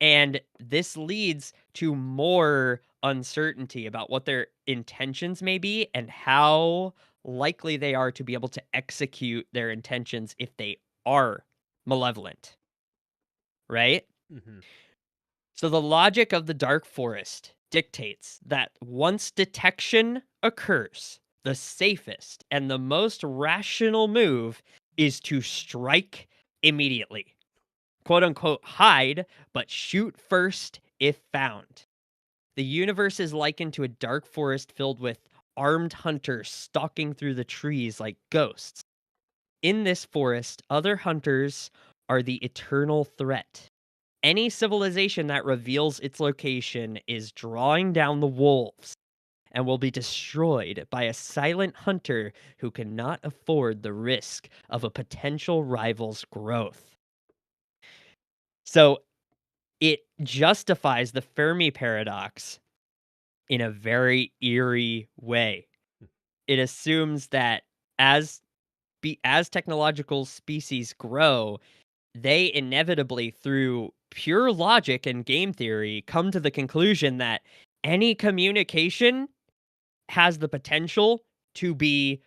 [SPEAKER 2] And this leads to more uncertainty about what their intentions may be and how likely they are to be able to execute their intentions if they are malevolent, right?
[SPEAKER 1] Mhm.
[SPEAKER 2] So the logic of the dark forest dictates that once detection occurs, the safest and the most rational move is to strike immediately. Quote unquote hide, but shoot first if found. The universe is likened to a dark forest filled with armed hunters stalking through the trees like ghosts. In this forest, other hunters are the eternal threat. Any civilization that reveals its location is drawing down the wolves and will be destroyed by a silent hunter who cannot afford the risk of a potential rival's growth. So it justifies the Fermi paradox in a very eerie way. It assumes that as as technological species grow, they inevitably, through pure logic and game theory, come to the conclusion that any communication has the potential to be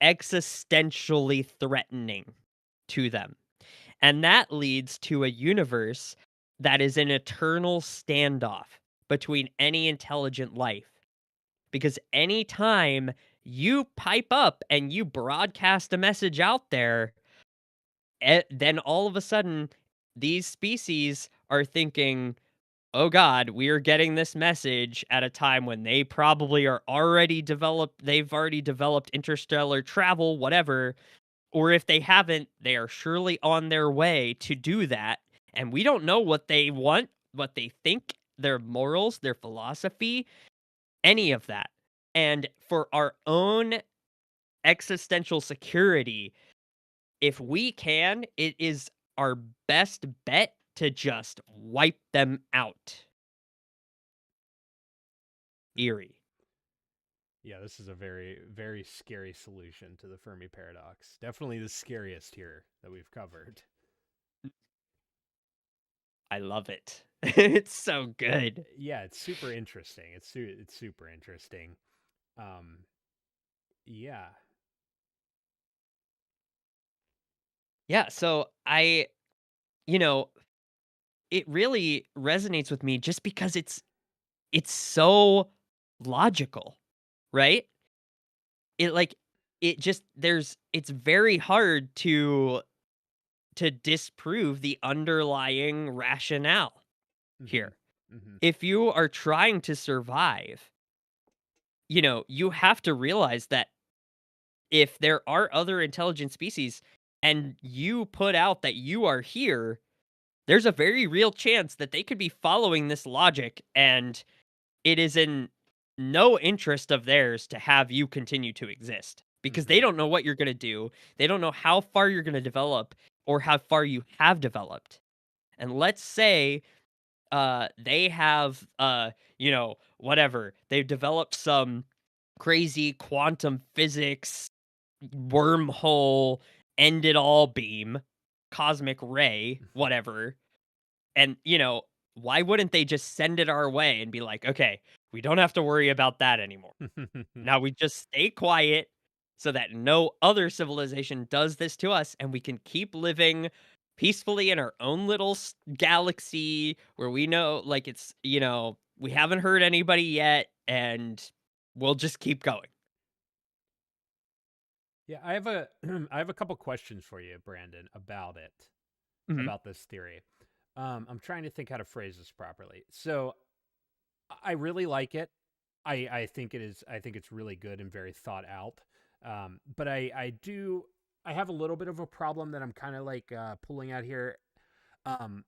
[SPEAKER 2] existentially threatening to them. And that leads to a universe that is an eternal standoff between any intelligent life. Because anytime you pipe up and you broadcast a message out there, then all of a sudden, these species are thinking, oh God, we are getting this message at a time when they probably are already developed, they've already developed interstellar travel, whatever. Or if they haven't, they are surely on their way to do that. And we don't know what they want, what they think, their morals, their philosophy, any of that. And for our own existential security, if we can, it is our best bet to just wipe them out. Eerie.
[SPEAKER 1] Yeah, this is a very, very scary solution to the Fermi paradox. Definitely the scariest here that we've covered.
[SPEAKER 2] I love it. It's so good.
[SPEAKER 1] Yeah, it's super interesting. It's super interesting. Um, yeah.
[SPEAKER 2] Yeah, so you know, it really resonates with me just because it's so logical, right? It like it's very hard to disprove the underlying rationale
[SPEAKER 1] Mm-hmm.
[SPEAKER 2] here.
[SPEAKER 1] Mm-hmm.
[SPEAKER 2] If you are trying to survive, you have to realize that if there are other intelligent species and you put out that you are here, there's a very real chance that they could be following this logic, and it is in no interest of theirs to have you continue to exist because
[SPEAKER 1] Mm-hmm.
[SPEAKER 2] they don't know what you're going to do. They don't know how far you're going to develop or how far you have developed. And let's say they have whatever. They've developed some crazy quantum physics wormhole end it all beam, cosmic ray, whatever. And, why wouldn't they just send it our way and be like, okay, we don't have to worry about that anymore. Now we just stay quiet so that no other civilization does this to us and we can keep living peacefully in our own little galaxy where we know, like, we haven't hurt anybody yet and we'll just keep going.
[SPEAKER 1] Yeah, I have a I have a couple questions for you, Brandon, about it,
[SPEAKER 2] Hmm.
[SPEAKER 1] about this theory. I'm trying to think how to phrase this properly. So I really like it. I think it is. I think it's really good and very thought out. But I have a little bit of a problem that I'm kind of like pulling out here. Um,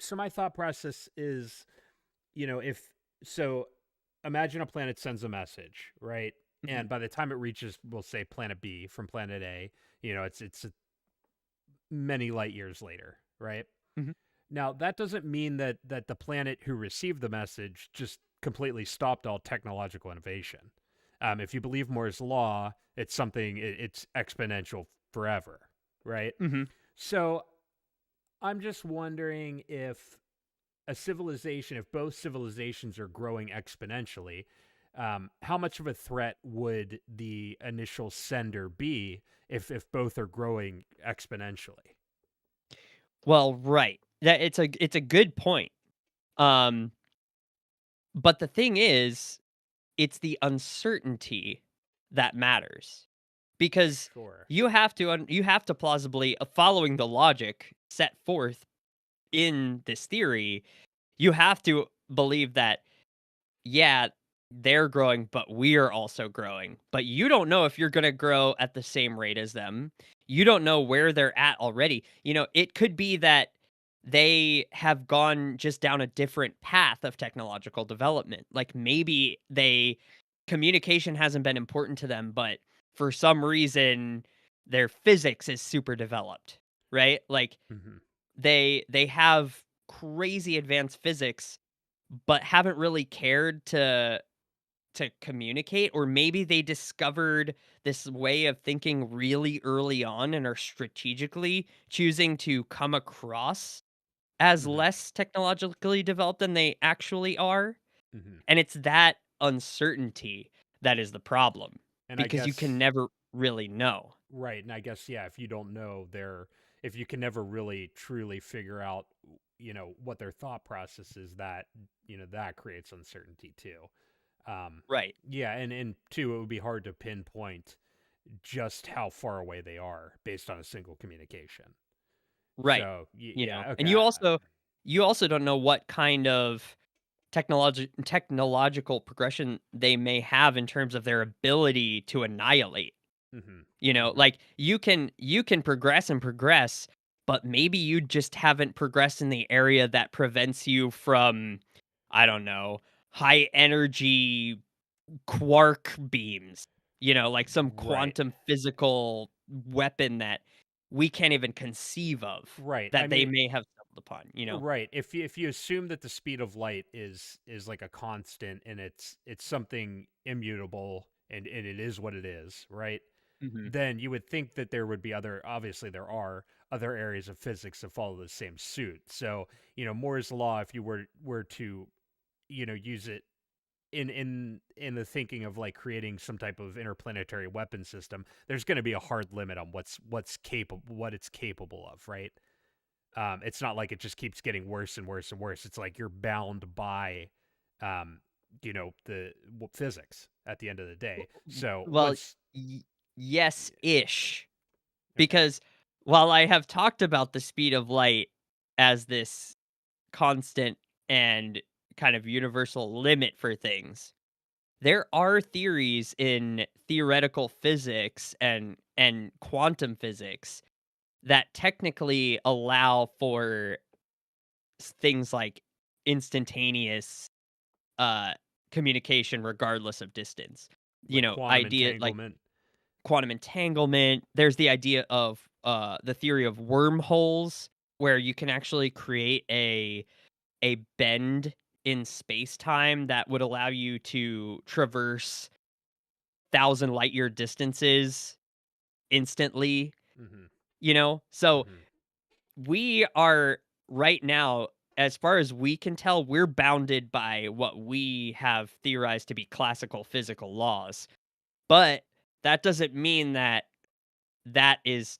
[SPEAKER 1] so my thought process is, if so, imagine a planet sends a message, right?
[SPEAKER 2] Hmm.
[SPEAKER 1] And by the time it reaches, we'll say planet B from planet A, it's many light years later, right?
[SPEAKER 2] Hmm.
[SPEAKER 1] Now, that doesn't mean that the planet who received the message just completely stopped all technological innovation. If you believe Moore's law, it's exponential forever, right?
[SPEAKER 2] Hmm.
[SPEAKER 1] So I'm just wondering if both civilizations are growing exponentially, how much of a threat would the initial sender be if both are growing exponentially?
[SPEAKER 2] Well, right. That it's a good point. Um, but the thing is, it's the uncertainty that matters because
[SPEAKER 1] Sure.
[SPEAKER 2] you have to plausibly, following the logic set forth in this theory, you have to believe that, yeah, they're growing, but we're also growing. But you don't know if you're going to grow at the same rate as them. You don't know where they're at already. It could be that they have gone just down a different path of technological development. Like maybe communication hasn't been important to them, but for some reason their physics is super developed, right? Like
[SPEAKER 1] Mm-hmm.
[SPEAKER 2] they have crazy advanced physics but haven't really cared to communicate, or maybe they discovered this way of thinking really early on and are strategically choosing to come across as
[SPEAKER 1] Mm-hmm.
[SPEAKER 2] less technologically developed than they actually are.
[SPEAKER 1] Mm-hmm.
[SPEAKER 2] And it's that uncertainty that is the problem
[SPEAKER 1] And I
[SPEAKER 2] because you can
[SPEAKER 1] guess
[SPEAKER 2] never really know.
[SPEAKER 1] right, and I guess yeah, if you don't know if you can never really truly figure out, what their thought process is, that creates uncertainty too. Um,
[SPEAKER 2] Right.
[SPEAKER 1] yeah, and two, it would be hard to pinpoint just how far away they are based on a single communication.
[SPEAKER 2] Right.
[SPEAKER 1] So
[SPEAKER 2] You know.
[SPEAKER 1] yeah,
[SPEAKER 2] And
[SPEAKER 1] okay,
[SPEAKER 2] you also don't know what kind of technological progression they may have in terms of their ability to annihilate.
[SPEAKER 1] mm-hmm, mm-hmm,
[SPEAKER 2] Like you can progress and progress, but maybe you just haven't progressed in the area that prevents you from, I don't know, high energy quark beams. Like some
[SPEAKER 1] right,
[SPEAKER 2] quantum physical weapon that we can't even conceive of
[SPEAKER 1] right. I
[SPEAKER 2] that they
[SPEAKER 1] mean,
[SPEAKER 2] may have stumbled upon.
[SPEAKER 1] right. If you assume that the speed of light is like a constant and it's something immutable and it is what it is, right?
[SPEAKER 2] Mhm.
[SPEAKER 1] Then you would think that there would be obviously there are other areas of physics that follow the same suit. So, Moore's law, if you were to, use it in the thinking of like creating some type of interplanetary weapon system, there's going to be a hard limit on what it's capable of, right? It's not like it just keeps getting worse and worse and worse. It's like you're bound by, um, the physics at the end of the day. So
[SPEAKER 2] Well,
[SPEAKER 1] once,
[SPEAKER 2] y Yes-ish.
[SPEAKER 1] Okay.
[SPEAKER 2] Because while I have talked about the speed of light as this constant and kind of universal limit for things, there are theories in theoretical physics and quantum physics that technically allow for things like instantaneous uh communication regardless of distance. You
[SPEAKER 1] Like
[SPEAKER 2] know,
[SPEAKER 1] quantum
[SPEAKER 2] idea like
[SPEAKER 1] entanglement.
[SPEAKER 2] quantum entanglement. There's the idea of the theory of wormholes where you can actually create a bend in space-time that would allow you to traverse 1,000 light year distances instantly,
[SPEAKER 1] Mm-hmm.
[SPEAKER 2] you know? So
[SPEAKER 1] Mm-hmm.
[SPEAKER 2] we are right now, as far as we can tell, we're bounded by what we have theorized to be classical physical laws. But that doesn't mean that that is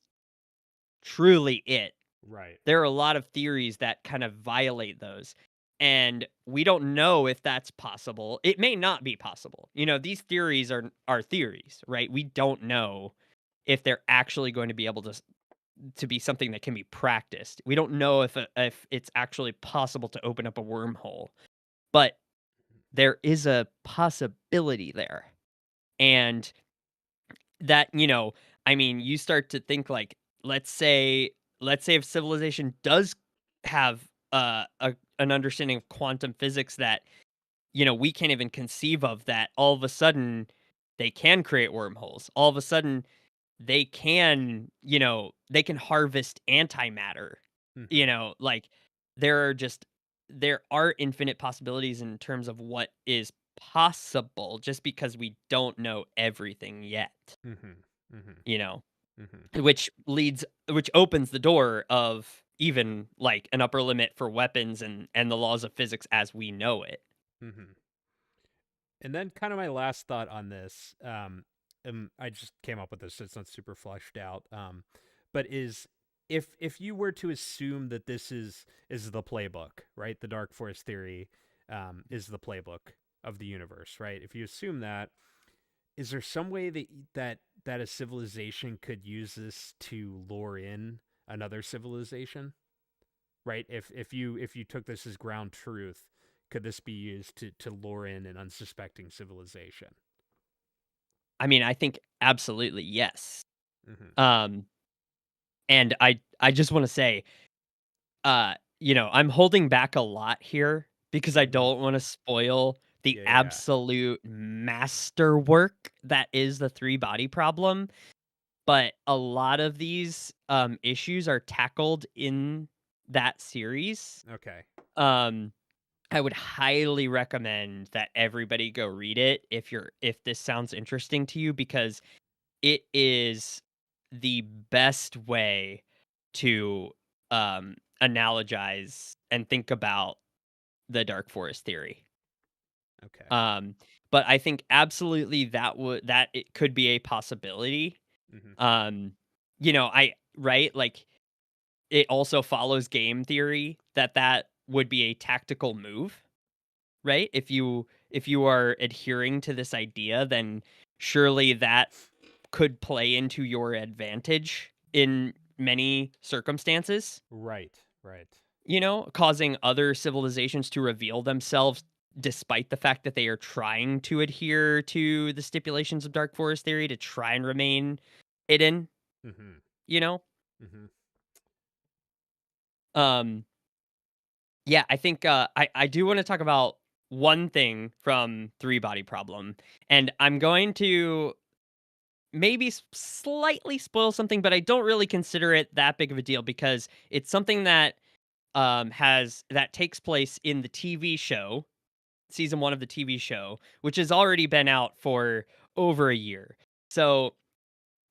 [SPEAKER 2] truly it.
[SPEAKER 1] Right.
[SPEAKER 2] There are a lot of theories that kind of violate those. And we don't know if that's possible. It may not be possible. You know, these theories are theories, right? We don't know if they're actually going to be able to be something that can be practiced. We don't know if it's actually possible to open up a wormhole. But there is a possibility there. And that, you know, I mean, you start to think like, let's say let's say if civilization does have an understanding of quantum physics that, you know, we can't even conceive of, that all of a sudden they can create wormholes. All of a sudden they can, you know, they can harvest antimatter. You
[SPEAKER 1] Mm-hmm.
[SPEAKER 2] know, like there are just there are infinite possibilities in terms of what is possible just because we don't know everything yet,
[SPEAKER 1] Mm-hmm. Mm-hmm.
[SPEAKER 2] you know,
[SPEAKER 1] Mm-hmm.
[SPEAKER 2] which opens the door of even like an upper limit for weapons and the laws of physics as we know it.
[SPEAKER 1] Mm-hmm. And then kind of my last thought on this, I just came up with this, so it's not super fleshed out. But is if you were to assume that this is the playbook, right? The dark forest theory is the playbook of the universe, right? If you assume that, is there some way that a civilization could use this to lure in another civilization? Right? If you took this as ground truth, could this be used to lure in an unsuspecting civilization?
[SPEAKER 2] I mean, I think absolutely yes.
[SPEAKER 1] Mm-hmm.
[SPEAKER 2] Um, and I just want to say, you know, I'm holding back a lot here because I
[SPEAKER 1] Mm-hmm.
[SPEAKER 2] don't want to spoil the
[SPEAKER 1] Yeah, yeah,
[SPEAKER 2] absolute masterwork that is the three body problem. But a lot of these issues are tackled in that series.
[SPEAKER 1] yeah. Okay.
[SPEAKER 2] Um, I would highly recommend that everybody go read it if this sounds interesting to you, because it is the best way to analogize and think about the dark forest theory.
[SPEAKER 1] Okay.
[SPEAKER 2] Um, but I think absolutely that it could be a possibility.
[SPEAKER 1] Mm-hmm.
[SPEAKER 2] Um, you know, I right like it also follows game theory that that would be a tactical move, right? If you are adhering to this idea, then surely that could play into your advantage in many circumstances,
[SPEAKER 1] Right. Right.
[SPEAKER 2] you know, causing other civilizations to reveal themselves despite the fact that they are trying to adhere to the stipulations of dark forest theory to try and remain hidden,
[SPEAKER 1] Mm-hmm.
[SPEAKER 2] you know?
[SPEAKER 1] Mm-hmm.
[SPEAKER 2] Um yeah, I think I do want to talk about one thing from Three Body Problem, and I'm going to maybe slightly spoil something, but I don't really consider it that big of a deal because it's something that has that takes place in the TV show, season 1 of the TV show, which has already been out for over a year. So,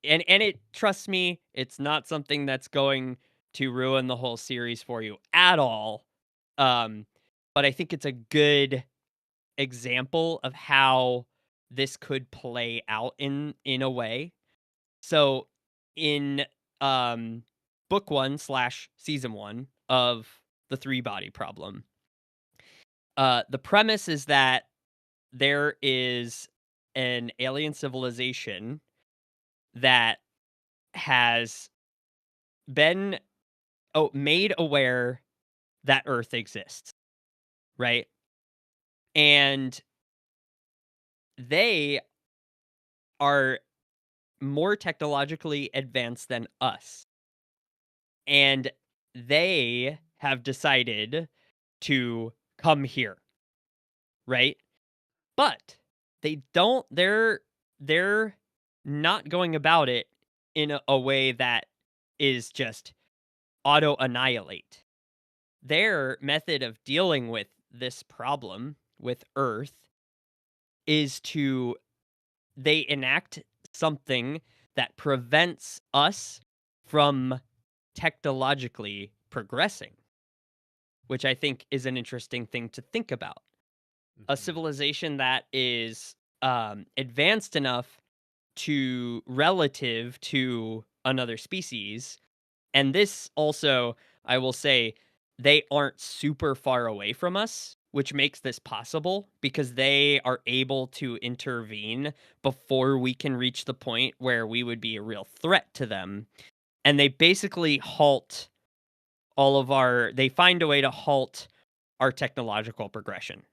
[SPEAKER 2] and it, trust me, it's not something that's going to ruin the whole series for you at all. Um, but I think it's a good example of how this could play out in a way. So in um book 1 slash season 1 of the Three Body Problem, the premise is that there is an alien civilization that has been made aware that Earth exists, right? And they are more technologically advanced than us. And they have decided to come here, right? But they're not going about it in a way that is just auto annihilate. Their method of dealing with this problem with Earth is to they enact something that prevents us from technologically progressing, which I think is an interesting thing to think about. A
[SPEAKER 1] Mhm.
[SPEAKER 2] civilization that is advanced enough to relative to another species. And this also, I will say, they aren't super far away from us, which makes this possible because they are able to intervene before we can reach the point where we would be a real threat to them. And they basically they find a way to halt our technological progression.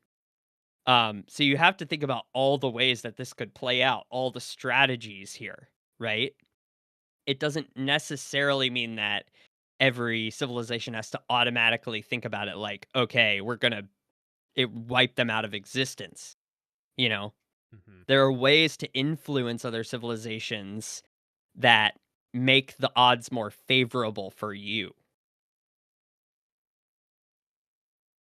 [SPEAKER 2] So you have to think about all the ways that this could play out, all the strategies here, right? It doesn't necessarily mean that every civilization has to automatically think about it like, okay, we're gonna wipe them out of existence. You know,
[SPEAKER 1] Mhm.
[SPEAKER 2] there are ways to influence other civilizations that make the odds more favorable for you.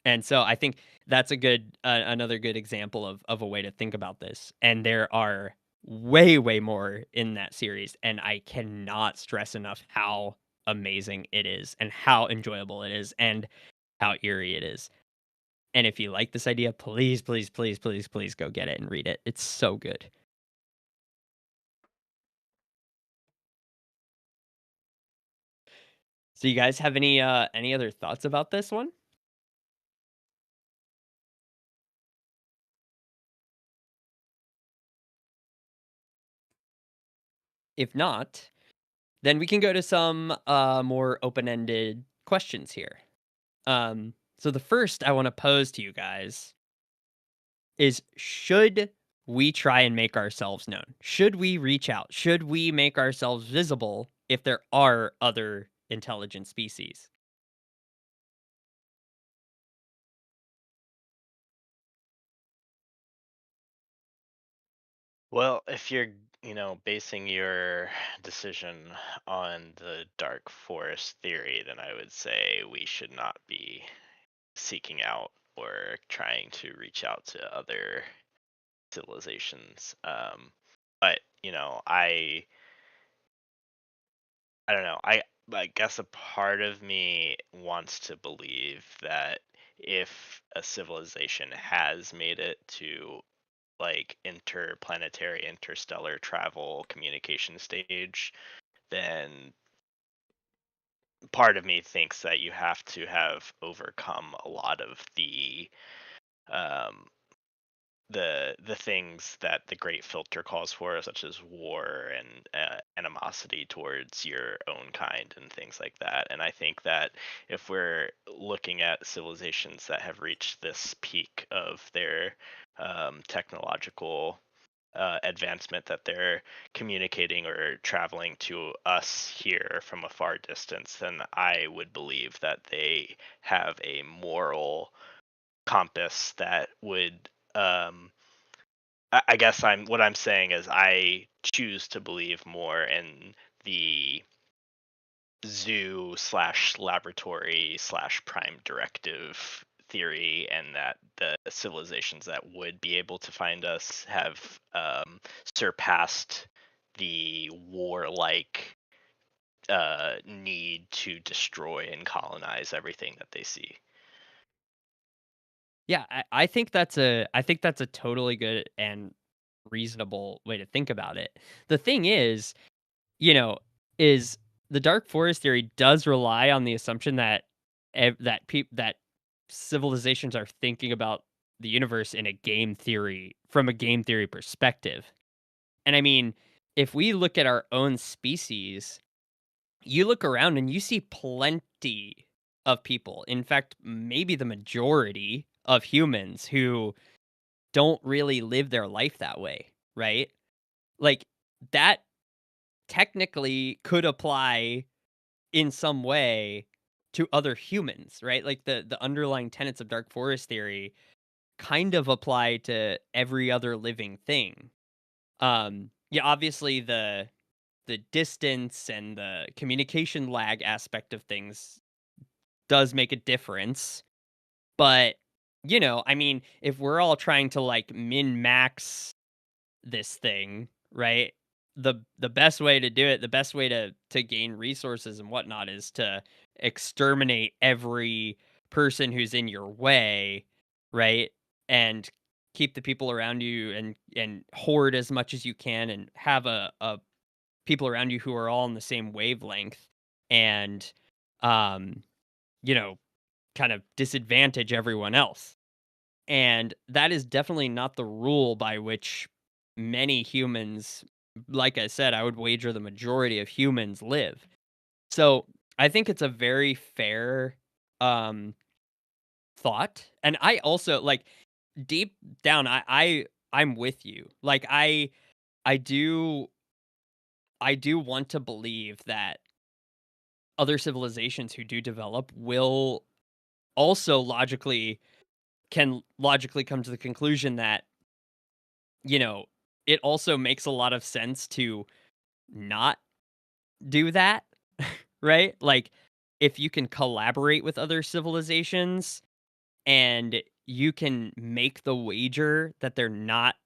[SPEAKER 2] And so I think that's a good another good example of a way to think about this. And there are way more in that series, and I cannot stress enough how amazing it is and how enjoyable it is and how eerie it is. And if you like this idea, please go get it and read it. It's so good. So you guys have any other thoughts about this one? If not, then we can go to some more open-ended questions here. So the first I want to pose to you guys is, should we try and make ourselves known? Should we reach out? Should we make ourselves visible if there are other intelligent species?
[SPEAKER 3] Well, if you're, basing your decision on the dark forest theory, then I would say we should not be seeking out or trying to reach out to other civilizations. But I don't know. I guess a part of me wants to believe that if a civilization has made it to like interplanetary, interstellar travel communication stage, then part of me thinks that you have to have overcome a lot of um, the things that the Great Filter calls for, such as war and animosity towards your own kind and things like that. And I think that if we're looking at civilizations that have reached this peak of their technological advancement, that they're communicating or traveling to us here from a far distance, then I would believe that they have a moral compass that would I guess what I'm saying is I choose to believe more in the zoo slash laboratory slash prime directive theory, and that the civilizations that would be able to find us have surpassed the warlike need to destroy and colonize everything that they see.
[SPEAKER 2] Yeah, I think that's a totally good and reasonable way to think about it. The thing is, you know, is the dark forest theory does rely on the assumption that that civilizations are thinking about the universe in a game theory from a game theory perspective. And I mean, if we look at our own species, you look around and you see plenty of people. In fact, maybe the majority of humans who don't really live their life that way, right? Like that technically could apply in some way to other humans, right? Like the underlying tenets of dark forest theory kind of apply to every other living thing. Yeah, obviously the distance and the communication lag aspect of things does make a difference, but I mean, if we're all trying to like min max this thing, right? The best way to do it, the best way to gain resources and whatnot is to exterminate every person who's in your way, right? And keep the people around you and hoard as much as you can and have a people around you who are all on the same wavelength and um you know kind of disadvantage everyone else. And that is definitely not the rule by which many humans, like I said, I would wager the majority of humans live. So, I think it's a very fair um thought. And I also like deep down I'm with you. Like I do I do want to believe that other civilizations who do develop will also logically come to the conclusion that you know, it also makes a lot of sense to not do that, right? Like, if you can collaborate with other civilizations and you can make the wager that they're not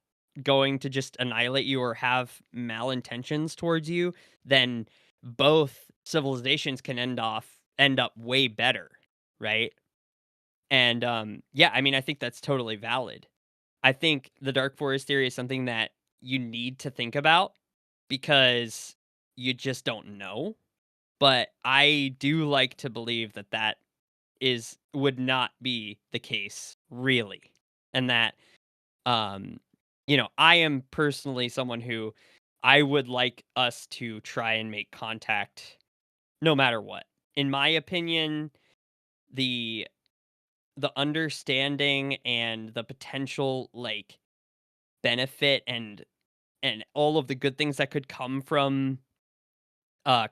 [SPEAKER 2] going to just annihilate you or have malintentions towards you, then both civilizations can end up way better, right? And yeah, I mean, I think that's totally valid. I think the dark forest theory is something that you need to think about because you just don't know. But I do like to believe that would not be the case really. And that I am personally someone who I would like us to try and make contact no matter what. In my opinion, the understanding and the potential like benefit and all of the good things that could come from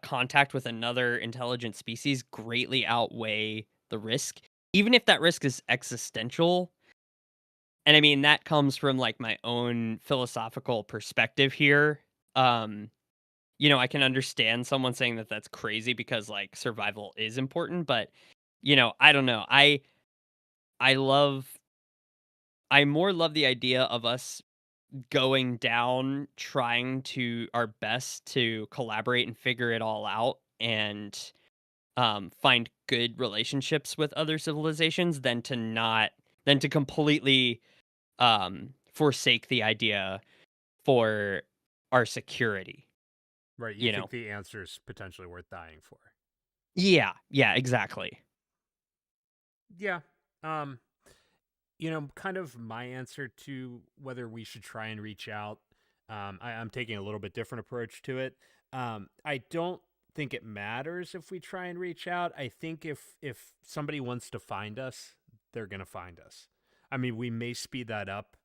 [SPEAKER 2] contact with another intelligent species greatly outweigh the risk, even if that risk is existential. And I mean that comes from like my own philosophical perspective here. um I can understand someone saying that that's crazy because like survival is important, but I don't know. I love I more love the idea of us going down, trying to our best to collaborate and figure it all out and find good relationships with other civilizations than to completely forsake the idea for our security.
[SPEAKER 1] Right. You
[SPEAKER 2] You know?
[SPEAKER 1] think the answer is potentially worth dying for.
[SPEAKER 2] Yeah, yeah, exactly.
[SPEAKER 1] Yeah. Um, kind of my answer to whether we should try and reach out. I'm taking a little bit different approach to it. I don't think it matters if we try and reach out. I think if somebody wants to find us, they're gonna find us. I mean, we may speed that up,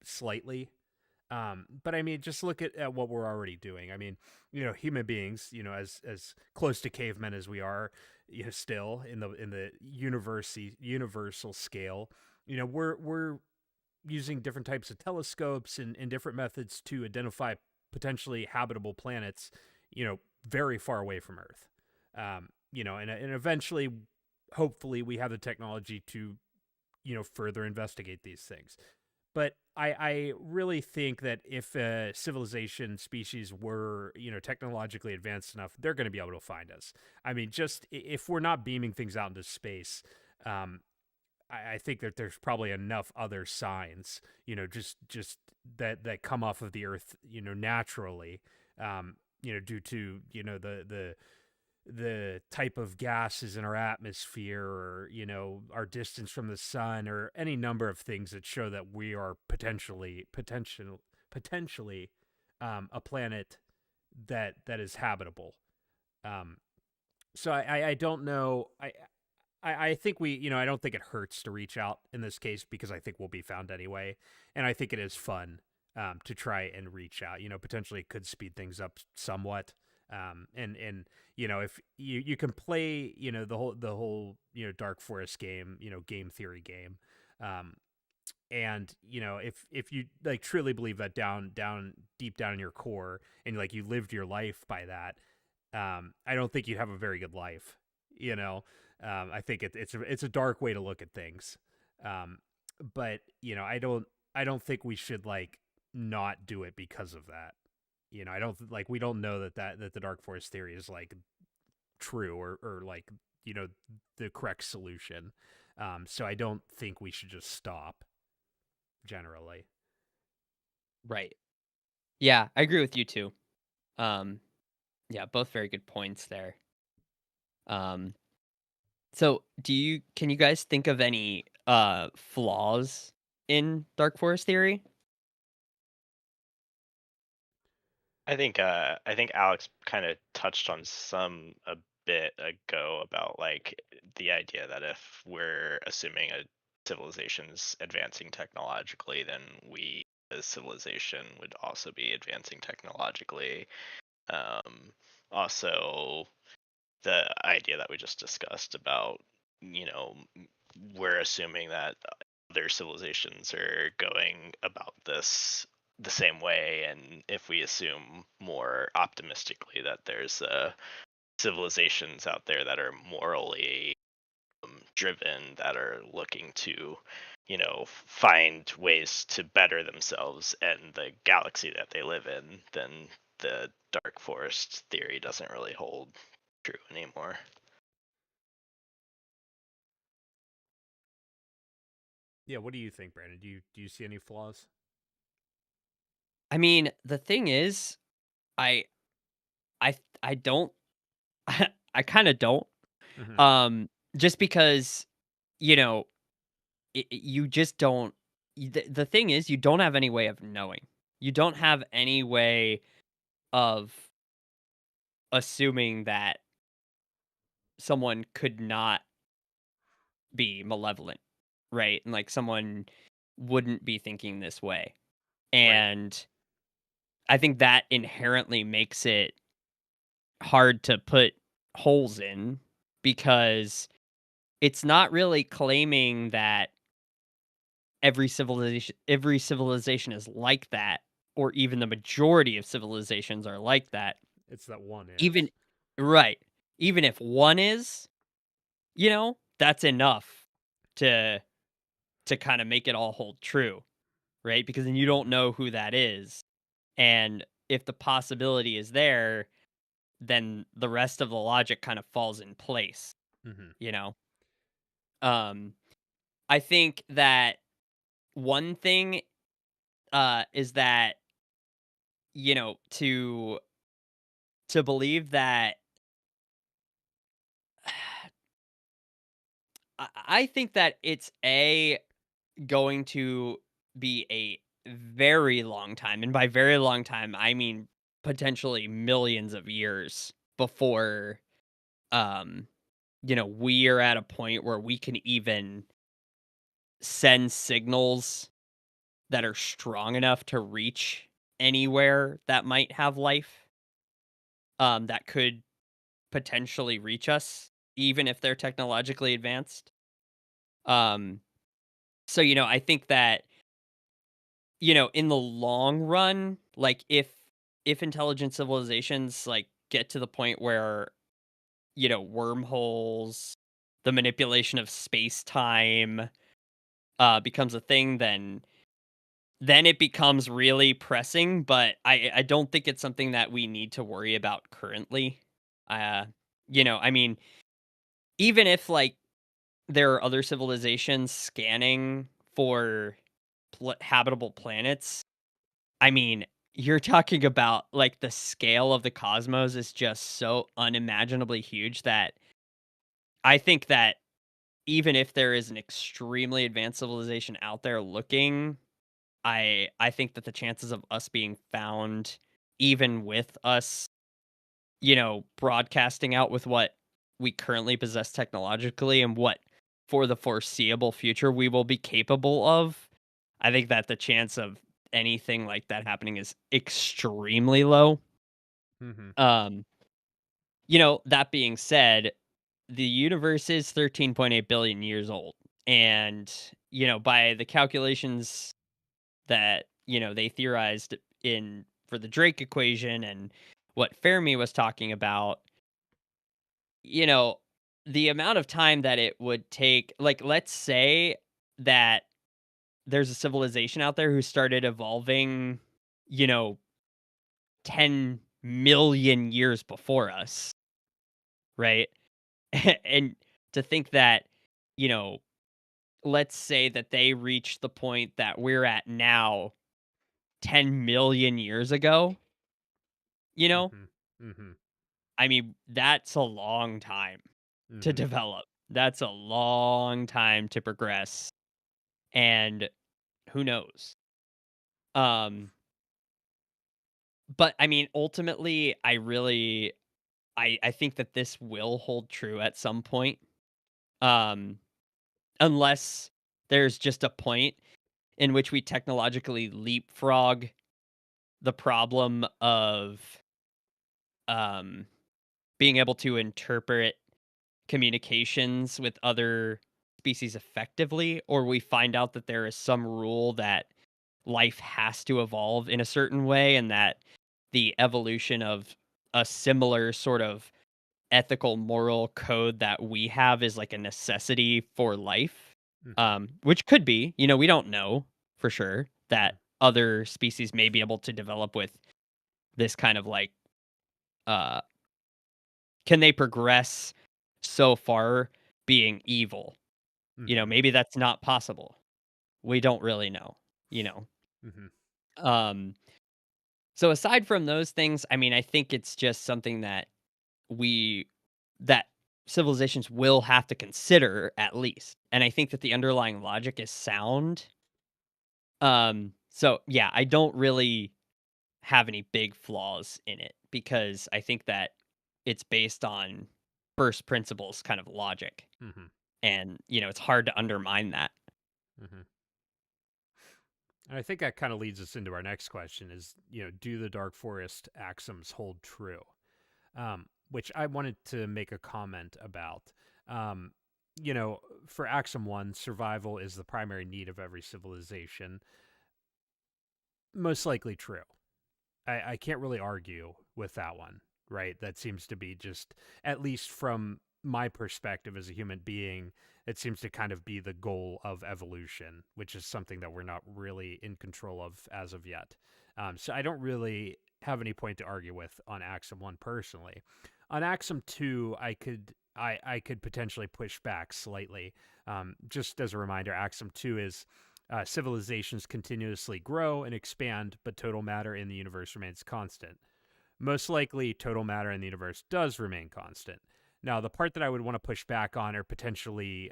[SPEAKER 1] slightly. But I mean, just look at what we're already doing. I mean, human beings, as close to cavemen as we are, still in the universal scale, we're using different types of telescopes and different methods to identify potentially habitable planets, very far away from Earth. And eventually, hopefully, we have the technology to further investigate these things. But I really think that if a civilization species were, technologically advanced enough, they're going to be able to find us. I mean, just if we're not beaming things out into space, um, I think that there's probably enough other signs, just that come off of the Earth, naturally, due to the type of gases in our atmosphere, or our distance from the sun, or any number of things that show that we are potentially a planet that is habitable. Um, so I don't know. I think I don't think it hurts to reach out in this case because I think we'll be found anyway, and I think it is fun to try and reach out. Potentially it could speed things up somewhat. And if you can play the whole Dark Forest game, game theory game, um, and if you like truly believe that down deep down in your core, and like you lived your life by that, I don't think you'd have a very good life. you know I think it's a dark way to look at things. But I don't think we should like not do it because of that. I don't like we don't know that the Dark Forest theory is like true, or like the correct solution. So I don't think we should just stop generally.
[SPEAKER 2] Right. Yeah, I agree with you too. Um, yeah, both very good points there. Um, so can you guys think of any flaws in Dark Forest theory?
[SPEAKER 3] I think Alex kind of touched on some a bit ago about like the idea that if we're assuming a civilization's advancing technologically, then we as civilization would also be advancing technologically. Um, Also, the idea that we just discussed about, you know, we're assuming that other civilizations are going about this the same way, and if we assume more optimistically that there's civilizations out there that are morally driven, that are looking to find ways to better themselves and the galaxy that they live in, then the dark forest theory doesn't really hold true anymore.
[SPEAKER 1] Yeah, what do you think, Brandon? Do you see any flaws?
[SPEAKER 2] I mean, the thing is, I I don't I kind of don't.
[SPEAKER 1] Mm-hmm.
[SPEAKER 2] Just because you know you just don't. The thing is, you don't have any way of knowing. You don't have any way of assuming that someone could not be malevolent, right? And like someone wouldn't be thinking this way.
[SPEAKER 1] Right.
[SPEAKER 2] And I think that inherently makes it hard to put holes in because it's not really claiming that every civilization is like that, or even the majority of civilizations are like that.
[SPEAKER 1] It's that one
[SPEAKER 2] Even
[SPEAKER 1] is.
[SPEAKER 2] right. Even if one is, that's enough to kind of make it all hold true, right? Because then you don't know who that is. And if the possibility is there, then the rest of the logic kind of falls in place,
[SPEAKER 1] Mm-hmm.
[SPEAKER 2] you know? Um I think that one thing is that, to believe that I think that it's going to be a very long time, and by very long time I mean potentially millions of years before um we are at a point where we can even send signals that are strong enough to reach anywhere that might have life, that could potentially reach us even if they're technologically advanced. um so I think that in the long run, like if intelligent civilizations like get to the point where wormholes, the manipulation of space time becomes a thing, then it becomes really pressing, but I don't think it's something that we need to worry about currently. Uh, I mean, even if like there are other civilizations scanning for habitable planets, I mean, you're talking about like the scale of the cosmos is just so unimaginably huge that I think that even if there is an extremely advanced civilization out there looking, I think that the chances of us being found even with us, broadcasting out with what we currently possess technologically and what for the foreseeable future we will be capable of, I think that the chance of anything like that happening is extremely low.
[SPEAKER 1] Mm-hmm.
[SPEAKER 2] Um, that being said, the universe is 13.8 billion years old. And, by the calculations that, they theorized in for the Drake equation and what Fermi was talking about, you know, the amount of time that it would take, like, let's say that there's a civilization out there who started evolving, you know, 10 million years before us, right? And to think that, you know, let's say that they reached the point that we're at now 10 million years ago, you know?
[SPEAKER 1] Mm-hmm. Mm-hmm.
[SPEAKER 2] I mean, that's a long time to
[SPEAKER 1] Mm-hmm.
[SPEAKER 2] develop. That's a long time to progress. And who knows? Um, but I mean, ultimately, I think that this will hold true at some point. Um, unless there's just a point in which we technologically leapfrog the problem of um being able to interpret communications with other species effectively, or we find out that there is some rule that life has to evolve in a certain way and that the evolution of a similar sort of ethical moral code that we have is like a necessity for life,
[SPEAKER 1] Mm-hmm.
[SPEAKER 2] which could be, we don't know for sure
[SPEAKER 1] Mm-hmm.
[SPEAKER 2] that other species may be able to develop with this kind of like uh can they progress so far being evil?
[SPEAKER 1] Mm-hmm.
[SPEAKER 2] Maybe that's not possible. We don't really know, you know.
[SPEAKER 1] Mm-hmm.
[SPEAKER 2] Um so aside from those things, I mean, I think it's just something that we that civilizations will have to consider at least. And I think that the underlying logic is sound. So yeah, I don't really have any big flaws in it because I think that it's based on first principles kind of logic.
[SPEAKER 1] Mm-hmm.
[SPEAKER 2] And, it's hard to undermine that.
[SPEAKER 1] Mm-hmm. And I think that kind of leads us into our next question is, do the dark forest axioms hold true? Which I wanted to make a comment about. Um, for axiom one, survival is the primary need of every civilization. Most likely true. I can't really argue with that one, right? That seems to be just, at least from my perspective as a human being, it seems to kind of be the goal of evolution, which is something that we're not really in control of as of yet. So I don't really have any point to argue with on Axiom 1 personally. On Axiom 2, I could potentially push back slightly. Just as a reminder, Axiom 2 is civilizations continuously grow and expand, but total matter in the universe remains constant. Most likely, total matter in the universe does remain constant. Now, the part that I would want to push back on or potentially,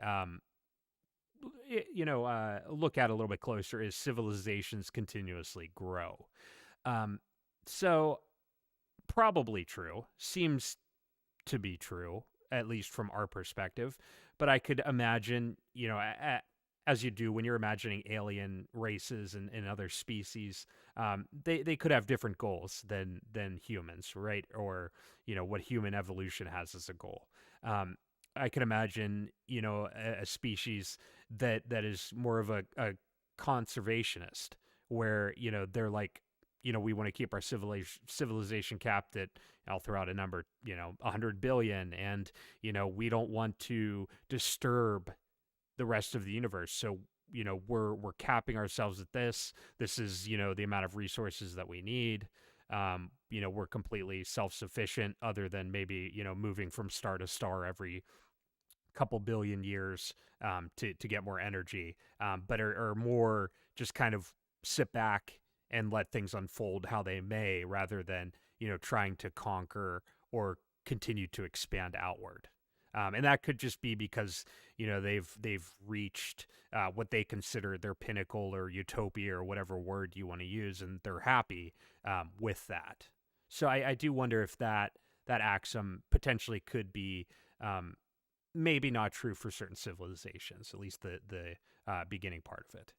[SPEAKER 1] look at a little bit closer is civilizations continuously grow. Um, so, probably true. Seems to be true, at least from our perspective. But I could imagine, as you do when you're imagining alien races and other species, they could have different goals than humans, right? Or what human evolution has as a goal. I could imagine, a species that is more of a conservationist, where they're like, we want to keep our civilization capped at, I'll throw out a number, 100 billion. And, we don't want to disturb the rest of the universe. So, we're capping ourselves at this. This is, the amount of resources that we need. We're completely self-sufficient other than maybe, moving from star to star every couple billion years to get more energy, but are more just kind of sit back and let things unfold how they may, rather than trying to conquer or continue to expand outward. And that could just be because they've reached what they consider their pinnacle or utopia or whatever word you want to use, and they're happy with that. So I do wonder if that axiom potentially could be maybe not true for certain civilizations, at least the beginning part of it.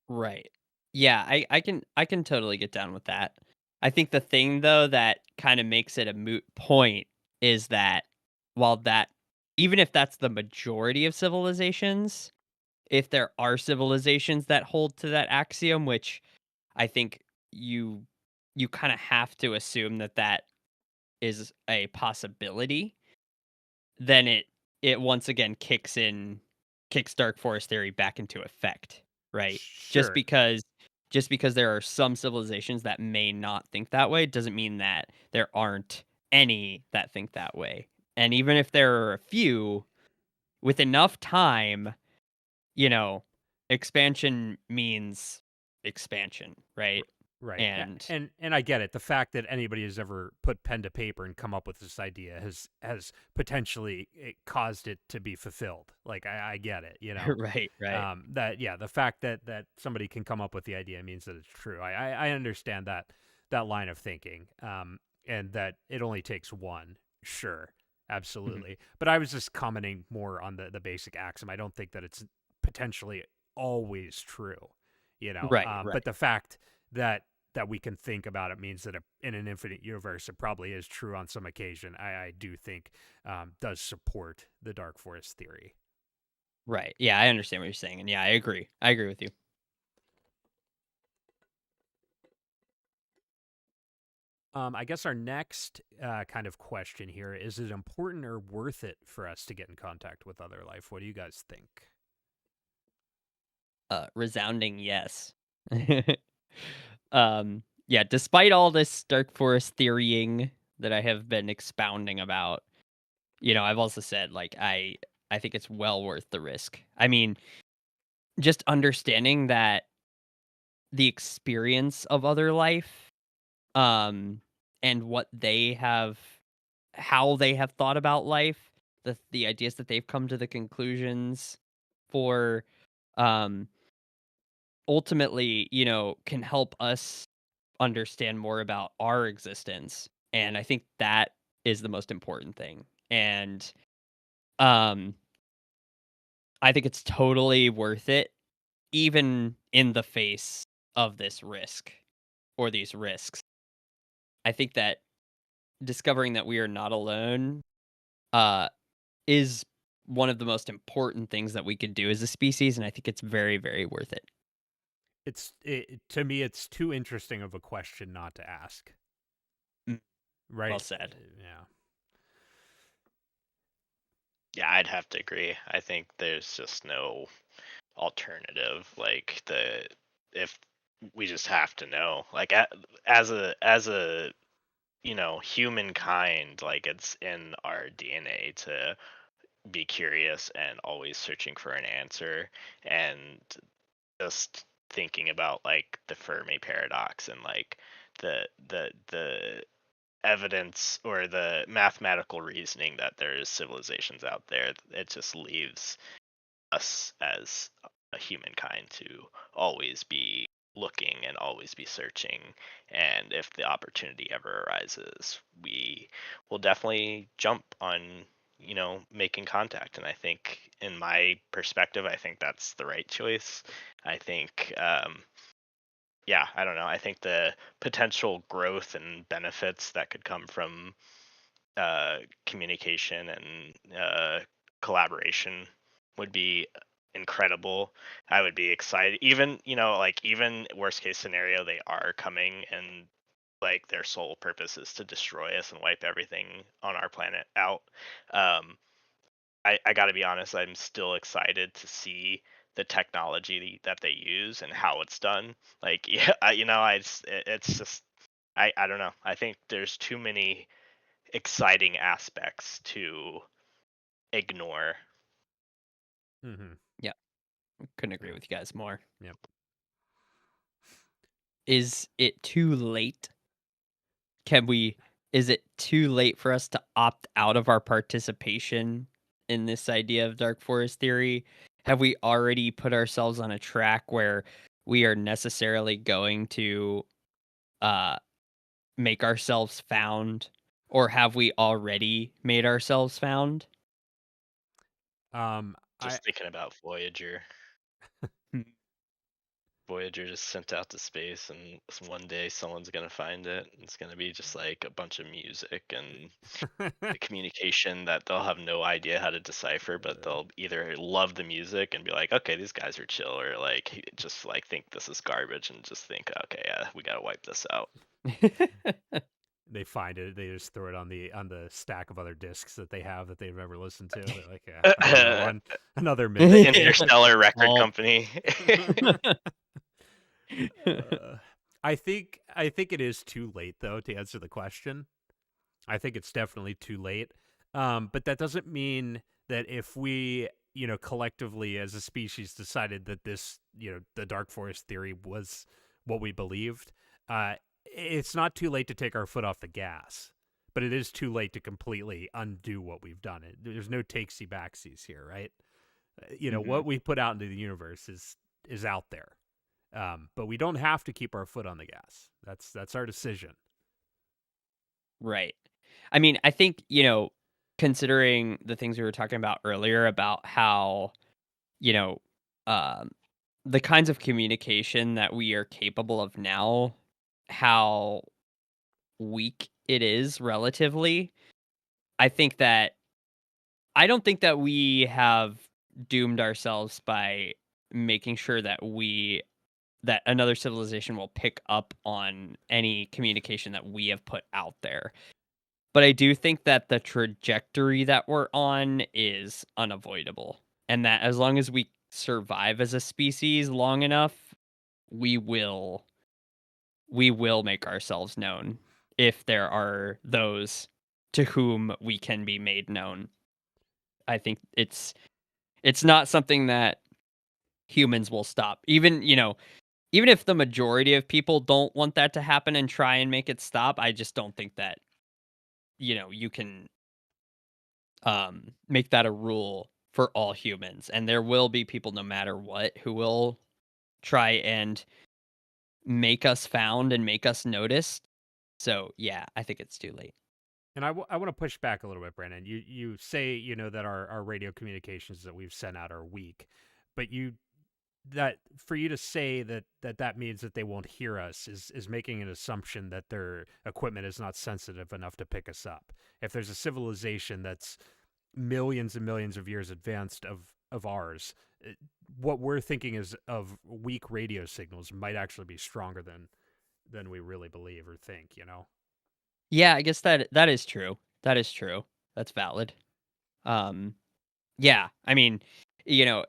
[SPEAKER 2] Right. Yeah, I can totally get down with that. I think the thing though that kind of makes it a moot point is that while that even if that's the majority of civilizations, if there are civilizations that hold to that axiom, which I think you you kind of have to assume that that is a possibility, then it once again kicks dark forest theory back into effect, right? Just
[SPEAKER 1] Sure.
[SPEAKER 2] because just because there are some civilizations that may not think that way doesn't mean that there aren't any that think that way. And even if there are a few, with enough time, you know, expansion means expansion, right?
[SPEAKER 1] Right.
[SPEAKER 2] And
[SPEAKER 1] And I get it. The fact that anybody has ever put pen to paper and come up with this idea has potentially caused it to be fulfilled. Like I get it, you know.
[SPEAKER 2] right, right.
[SPEAKER 1] That yeah, the fact that somebody can come up with the idea means that it's true. I understand that line of thinking. And that it only takes one. Sure.
[SPEAKER 2] Mhm.
[SPEAKER 1] Absolutely. But I was just commenting more on the basic axiom. I don't think that it's potentially always true, you know.
[SPEAKER 2] Right,
[SPEAKER 1] But
[SPEAKER 2] right.
[SPEAKER 1] the fact that we can think about it means that in an infinite universe, it probably is true on some occasion. I do think does support the dark forest theory.
[SPEAKER 2] Right. Yeah, I understand what you're saying. And yeah, I agree. I agree with you.
[SPEAKER 1] I guess our next kind of question here is: it important or worth it for us to get in contact with other life? What do you guys think?
[SPEAKER 2] Resounding yes. Yeah, despite all this dark forest theorying that I have been expounding about, I've also said like I think it's well worth the risk. I mean, just understanding that the experience of other life, um, and what they have how they have thought about life, the ideas that they've come to the conclusions for, um, ultimately, can help us understand more about our existence. And I think that is the most important thing. And um I think it's totally worth it even in the face of this risk or these risks. I think that discovering that we are not alone uh is one of the most important things that we could do as a species, and I think it's very very worth it.
[SPEAKER 1] To me, it's too interesting of a question not to ask.
[SPEAKER 2] Mm, well
[SPEAKER 1] Right?
[SPEAKER 2] said.
[SPEAKER 1] Yeah.
[SPEAKER 3] Yeah, I'd have to agree. I think there's just no alternative. Like the if we just have to know. Like as a humankind, like it's in our DNA to be curious and always searching for an answer, and just thinking about like the Fermi paradox and like the evidence or the mathematical reasoning that there's civilizations out there, it just leaves us as a humankind to always be looking and always be searching. And if the opportunity ever arises, we will definitely jump on making contact. And I think, in my perspective, I think that's the right choice. I think yeah, I don't know, I think the potential growth and benefits that could come from communication and collaboration would be incredible. I would be excited. Even, like, even worst case scenario, they are coming and like their sole purpose is to destroy us and wipe everything on our planet out. Um, I got to be honest, I'm still excited to see the technology that they use and how it's done. Like, yeah, it's just, I don't know. I think there's too many exciting aspects to ignore.
[SPEAKER 1] Mm-hmm.
[SPEAKER 2] Yeah, couldn't agree
[SPEAKER 1] Yeah.
[SPEAKER 2] with you guys more.
[SPEAKER 1] Yep.
[SPEAKER 2] Is it too late? Can we Is it too late for us to opt out of our participation in this idea of dark forest theory? Have we already put ourselves on a track where we are necessarily going to uh make ourselves found, or have we already made ourselves found?
[SPEAKER 1] I
[SPEAKER 3] Just thinking about Voyager. Voyager just sent out to space, and one day someone's gonna find it. It's gonna be just like a bunch of music and communication that they'll have no idea how to decipher, but they'll either love the music and be like, okay, these guys are chill, or like just like think this is garbage and just think, okay, yeah, we gotta wipe this out.
[SPEAKER 1] they find it, they just throw it on the stack of other discs that they have that they've never listened to. They're like, yeah, another one, another
[SPEAKER 3] The
[SPEAKER 1] mix.
[SPEAKER 3] Interstellar record
[SPEAKER 2] Oh.
[SPEAKER 3] company.
[SPEAKER 1] I think it is too late though to answer the question. I think it's definitely too late. But that doesn't mean that if we, collectively as a species decided that this, the dark forest theory was what we believed, it's not too late to take our foot off the gas. But it is too late to completely undo what we've done. There's no takesy backsies here, right? What we put out into the universe is out there. But we don't have to keep our foot on the gas. That's our decision.
[SPEAKER 2] Right. I mean, I think, considering the things we were talking about earlier about how, you know, um, the kinds of communication that we are capable of now, how weak it is relatively, I think that I don't think that we have doomed ourselves by making sure that another civilization will pick up on any communication that we have put out there. But I do think that the trajectory that we're on is unavoidable. And that as long as we survive as a species long enough, we will make ourselves known if there are those to whom we can be made known. I think it's not something that humans will stop. Even if the majority of people don't want that to happen and try and make it stop, I just don't think that you can make that a rule for all humans, and there will be people no matter what who will try and make us found and make us noticed. So yeah, I think it's too late.
[SPEAKER 1] And I want to push back a little bit, Brandon. You say that our radio communications that we've sent out are weak, but that for you to say that means that they won't hear us is making an assumption that their equipment is not sensitive enough to pick us up. If there's a civilization that's millions and millions of years advanced of ours, what we're thinking is of weak radio signals might actually be stronger than we really believe or think.
[SPEAKER 2] Yeah, I guess that is true. That is true. That's valid. Um, yeah, I mean,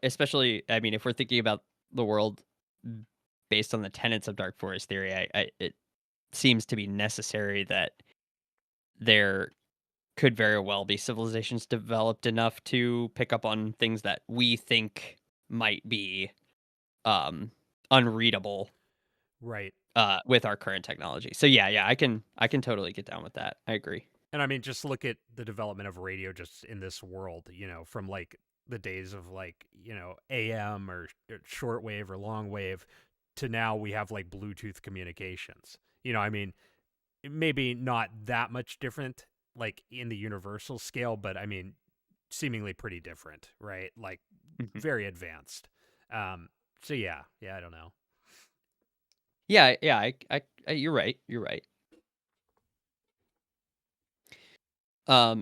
[SPEAKER 2] especially, I mean, if we're thinking about the world based on the tenets of dark forest theory, it seems to be necessary that there could very well be civilizations developed enough to pick up on things that we think might be unreadable
[SPEAKER 1] Right.
[SPEAKER 2] with our current technology. So yeah, I can totally get down with that. I agree.
[SPEAKER 1] And I mean, just look at the development of radio just in this world, from like the days of like, AM or shortwave or long wave to now we have like Bluetooth communications. I mean, maybe not that much different like in the universal scale, but I mean, seemingly pretty different, right? Like
[SPEAKER 2] Mhm.
[SPEAKER 1] very advanced. So yeah, I don't know.
[SPEAKER 2] Yeah, you're right. You're right.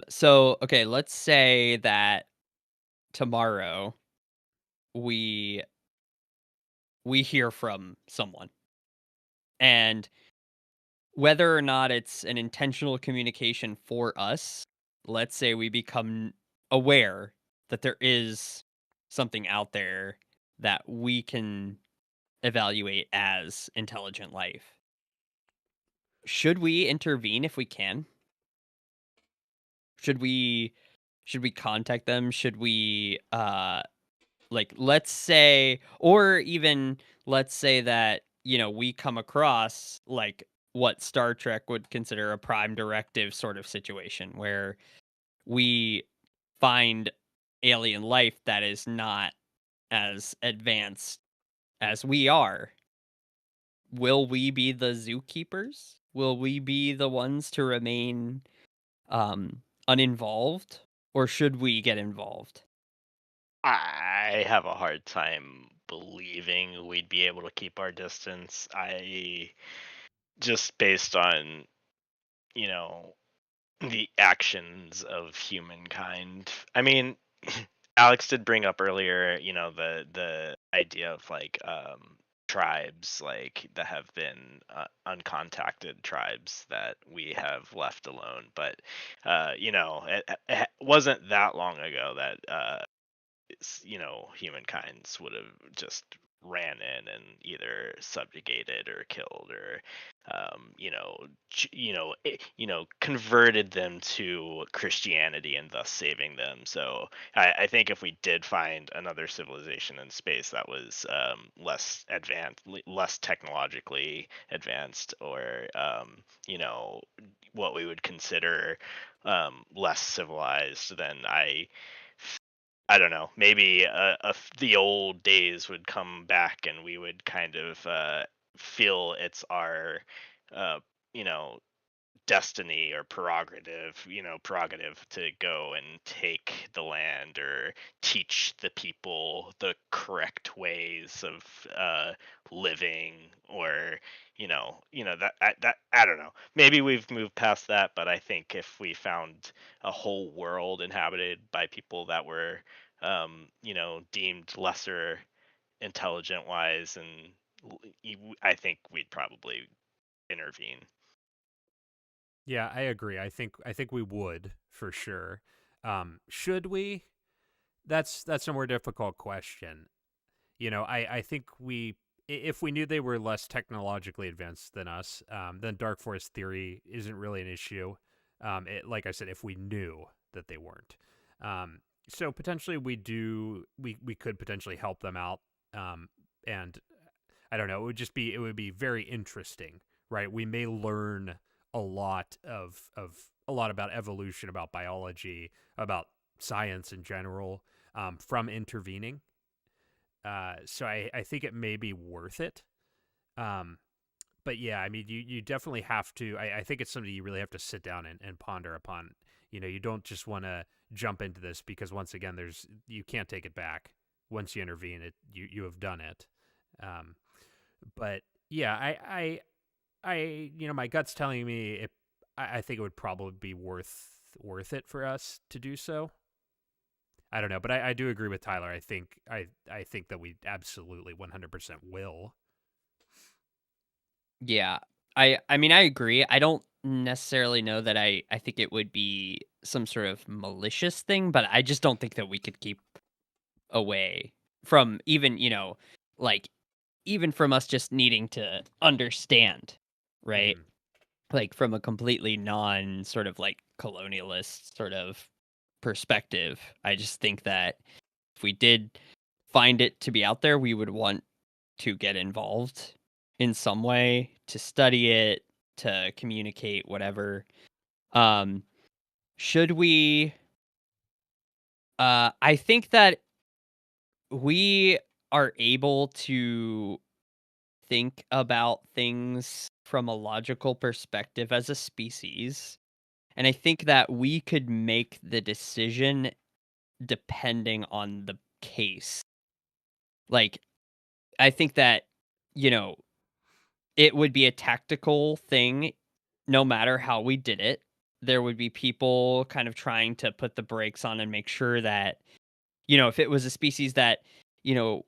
[SPEAKER 2] So okay, let's say that tomorrow we hear from someone, and whether or not it's an intentional communication for us, let's say we become aware that there is something out there that we can evaluate as intelligent life. Should we intervene if we can? Should we contact them? Should we like, let's say, or even let's say that, we come across like what Star Trek would consider a prime directive sort of situation where we find alien life that is not as advanced as we are. Will we be the zookeepers? will we be the ones to remain uninvolved, or should we get involved?
[SPEAKER 3] I have a hard time believing we'd be able to keep our distance. I just based on, you know, the actions of humankind. I mean, Alex did bring up earlier, the idea of like tribes like that have been uncontacted tribes that we have left alone. But it wasn't that long ago that humankind's would have just ran in and either subjugated or killed or converted them to Christianity and thus saving them. So I think if we did find another civilization in space that was less advanced, less technologically advanced, or what we would consider less civilized, then I don't know. Maybe the old days would come back, and we would kind of feel it's our, uh, you know, destiny or prerogative to go and take the land or teach the people the correct ways of living, or that I don't know. Maybe we've moved past that, but I think if we found a whole world inhabited by people that were deemed lesser intelligent wise, and I think we'd probably intervene.
[SPEAKER 1] Yeah, I agree. I think we would for sure. Should we? That's a more difficult question. I think if we knew they were less technologically advanced than us, then dark forest theory isn't really an issue. Like I said, if we knew that they weren't, so potentially we could potentially help them out, and I don't know. It would be very interesting, right? We may learn a lot about evolution, about biology, about science in general, from intervening. So I think it may be worth it. Um, but yeah, I mean, you definitely have to. I think it's something you really have to sit down and ponder upon. You don't just want to jump into this because once again, you can't take it back. Once you intervene, you have done it. Um, but yeah, my gut's telling me I think it would probably be worth it for us to do so. I don't know, but I do agree with Tyler. I think that we absolutely 100% will.
[SPEAKER 2] Yeah. I mean, I agree. I don't necessarily know that I think it would be some sort of malicious thing, but I just don't think that we could keep away from even, like even from us just needing to understand, right?
[SPEAKER 1] Mm-hmm.
[SPEAKER 2] Like from a completely non sort of like colonialist sort of perspective. I just think that if we did find it to be out there, we would want to get involved in some way, to study it, to communicate, whatever. Um, should we? I think that we are able to think about things from a logical perspective as a species. And I think that we could make the decision depending on the case. Like, I think that, you know, it would be a tactical thing no matter how we did it. There would be people kind of trying to put the brakes on and make sure that, if it was a species that,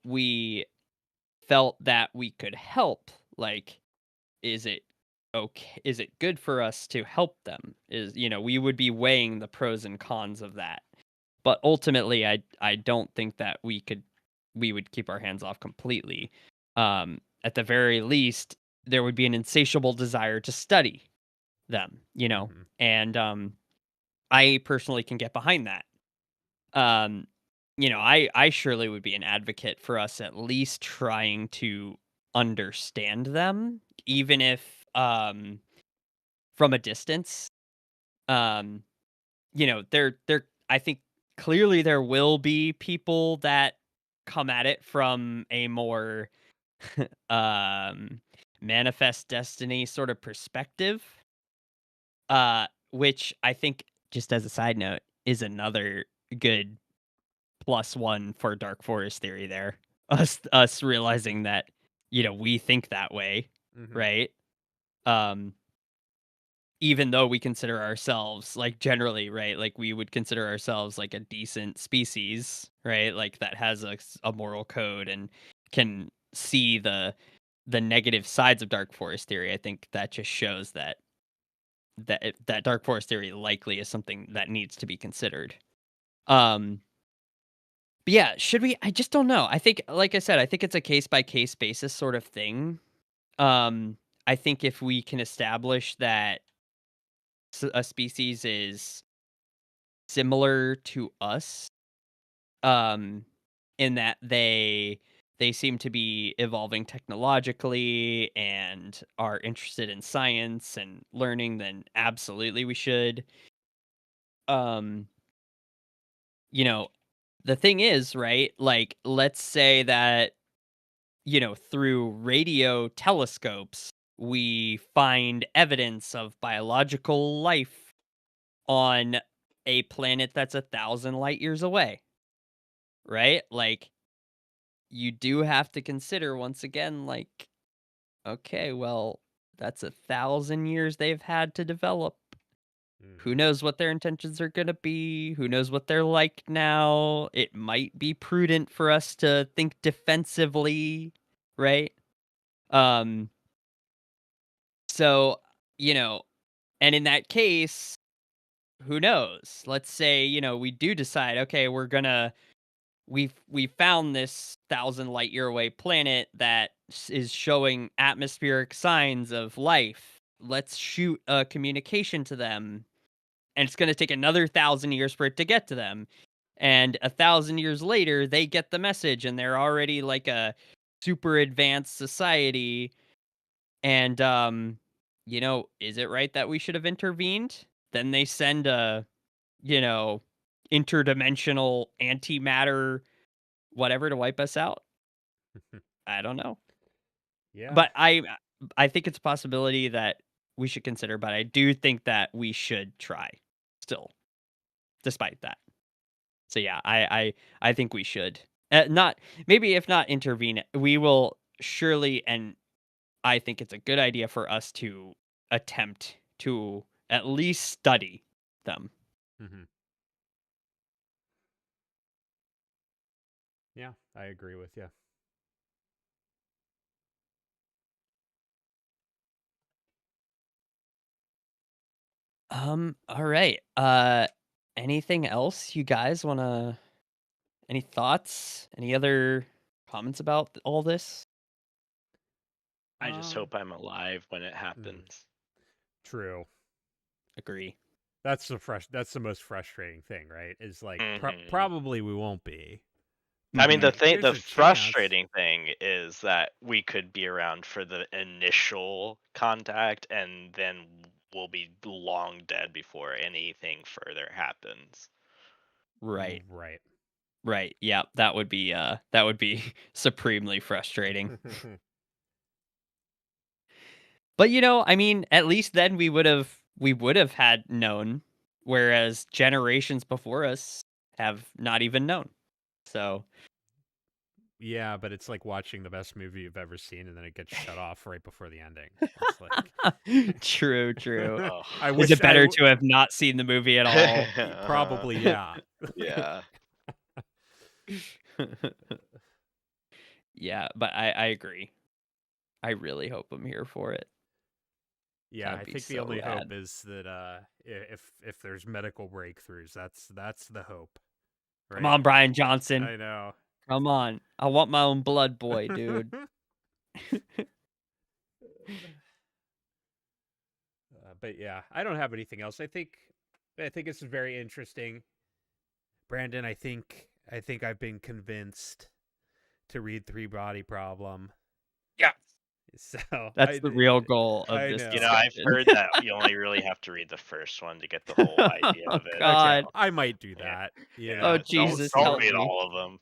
[SPEAKER 2] we felt that we could help, like, is it okay? Is it good for us to help them? We would be weighing the pros and cons of that. But ultimately, I don't think that we would keep our hands off completely. At the very least, there would be an insatiable desire to study them,
[SPEAKER 1] Mm-hmm.
[SPEAKER 2] and I personally can get behind that. Um, I surely would be an advocate for us at least trying to understand them, even if from a distance. Um, there I think clearly there will be people that come at it from a more um manifest destiny sort of perspective, which I think, just as a side note, is another good +1 for Dark Forest theory there. Us realizing that, we think that way,
[SPEAKER 1] Mhm.
[SPEAKER 2] right? Um, even though we consider ourselves, like, generally, right, like, we would consider ourselves, like, a decent species, right? Like, that has a moral code and can see the negative sides of Dark Forest theory. I think that just shows that Dark Forest theory likely is something that needs to be considered. Um, but yeah, should we? I just don't know. I think, like I said, I think it's a case by case basis sort of thing. Um, I think if we can establish that a species is similar to us, um, in that they seem to be evolving technologically and are interested in science and learning, then absolutely we should. Um, you know, the thing is, right? Like, let's say that, through radio telescopes, we find evidence of biological life on a planet that's 1,000 light years away, right? Like, you do have to consider once again, like, okay, well, that's 1,000 years they've had to develop. Who
[SPEAKER 1] Mhm.
[SPEAKER 2] knows what their intentions are gonna be? Who knows what they're like now? It might be prudent for us to think defensively, right? Um, so, you know, and in that case, who knows? Let's say, we do decide, okay, we found this 1,000 light year away planet that is showing atmospheric signs of life. Let's shoot a communication to them, and it's going to take another 1,000 years for it to get to them. And 1,000 years later, they get the message, and they're already like a super advanced society. And is it right that we should have intervened? Then they send a, you know, interdimensional antimatter whatever to wipe us out. I don't know.
[SPEAKER 1] Yeah.
[SPEAKER 2] But I think it's a possibility that we should consider, but I do think that we should try still, despite that. So yeah, I think we should. Not maybe if not intervene, we will surely, and I think it's a good idea for us to attempt to at least study them.
[SPEAKER 1] Mhm. Yeah, I agree with you.
[SPEAKER 2] All right. Anything else you guys want to any thoughts? Any other comments about all this?
[SPEAKER 3] I just
[SPEAKER 1] Um,
[SPEAKER 3] hope I'm alive when it
[SPEAKER 1] mm,
[SPEAKER 3] happens.
[SPEAKER 1] true.
[SPEAKER 2] Agree.
[SPEAKER 1] That's the most frustrating thing, right? Is like
[SPEAKER 3] Hmm.
[SPEAKER 1] probably we won't be,
[SPEAKER 3] I
[SPEAKER 1] but
[SPEAKER 3] mean,
[SPEAKER 2] Mhm.
[SPEAKER 1] like
[SPEAKER 3] the
[SPEAKER 1] there's a chance.
[SPEAKER 3] frustrating thing is that we could be around for the initial contact, and then we'll be long dead before anything further happens.
[SPEAKER 2] Right.
[SPEAKER 1] Right.
[SPEAKER 2] Right. Yeah, that would be supremely frustrating. But I mean, at least then we would have had known, whereas generations before us have not even known. So,
[SPEAKER 1] Yeah, but it's like watching the best movie you've ever seen, and then it gets shut off right before the ending. It's like,
[SPEAKER 2] true, true.
[SPEAKER 1] I
[SPEAKER 3] Ugh.
[SPEAKER 2] Is
[SPEAKER 1] wish
[SPEAKER 2] it better to have not seen the movie at all?
[SPEAKER 1] probably yeah.
[SPEAKER 3] Yeah.
[SPEAKER 2] Yeah, but I agree. I really hope I'm here for it.
[SPEAKER 1] Yeah,
[SPEAKER 2] That'd
[SPEAKER 1] I
[SPEAKER 2] be
[SPEAKER 1] think the
[SPEAKER 2] so
[SPEAKER 1] only
[SPEAKER 2] rad.
[SPEAKER 1] hope is that if there's medical breakthroughs, that's the hope,
[SPEAKER 2] Come
[SPEAKER 1] right?
[SPEAKER 2] on, Brian Johnson.
[SPEAKER 1] I know.
[SPEAKER 2] Come on. I want my own blood boy, dude.
[SPEAKER 1] But yeah, I don't have anything else. I think it's very interesting, Brandon. I think I've been convinced to read Three Body Problem.
[SPEAKER 2] Yeah.
[SPEAKER 1] So
[SPEAKER 2] That's the real goal of
[SPEAKER 1] I
[SPEAKER 2] this
[SPEAKER 3] You know,
[SPEAKER 1] know.
[SPEAKER 3] I've
[SPEAKER 2] discussion.
[SPEAKER 3] heard that you only really have to read the first one to get the whole idea
[SPEAKER 2] Oh
[SPEAKER 3] of it.
[SPEAKER 1] Okay,
[SPEAKER 2] god.
[SPEAKER 1] I might do
[SPEAKER 3] Yeah.
[SPEAKER 1] that.
[SPEAKER 2] Oh
[SPEAKER 3] Yeah.
[SPEAKER 1] We'll
[SPEAKER 3] Don't
[SPEAKER 2] Jesus,
[SPEAKER 3] don't
[SPEAKER 2] help
[SPEAKER 1] see.
[SPEAKER 3] read
[SPEAKER 2] me.
[SPEAKER 3] all of them.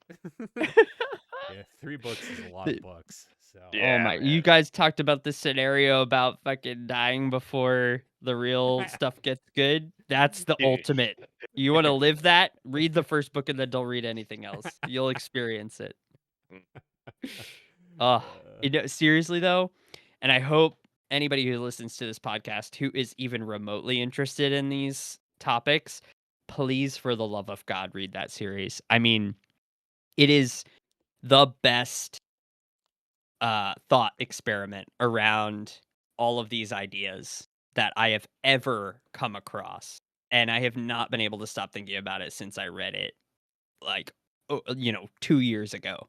[SPEAKER 1] Yeah, 3 books is a lot of books. So
[SPEAKER 2] Oh my! You
[SPEAKER 3] man.
[SPEAKER 2] guys talked about this scenario about fucking dying before the real stuff gets good. That's the
[SPEAKER 3] Dude.
[SPEAKER 2] ultimate. You want to live that? Read the first book and then don't read anything else. You'll experience it. Oh, seriously though, and I hope anybody who listens to this podcast who is even remotely interested in these topics, please, for the love of God, read that series. I mean, it is the best thought experiment around all of these ideas that I have ever come across. And I have not been able to stop thinking about it since I read it, like, 2 years ago.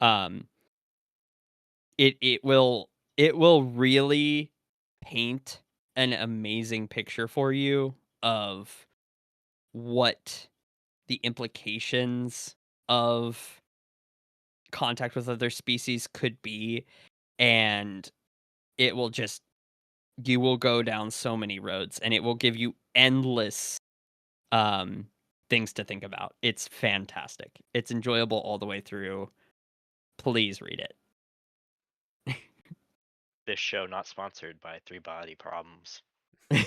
[SPEAKER 2] Um, it will really paint an amazing picture for you of what the implications of contact with other species could be, and it will just you will go down so many roads, and it will give you endless um things to think about. It's fantastic. It's enjoyable all the way through. Please read it.
[SPEAKER 3] This show not sponsored by Three Body Problems.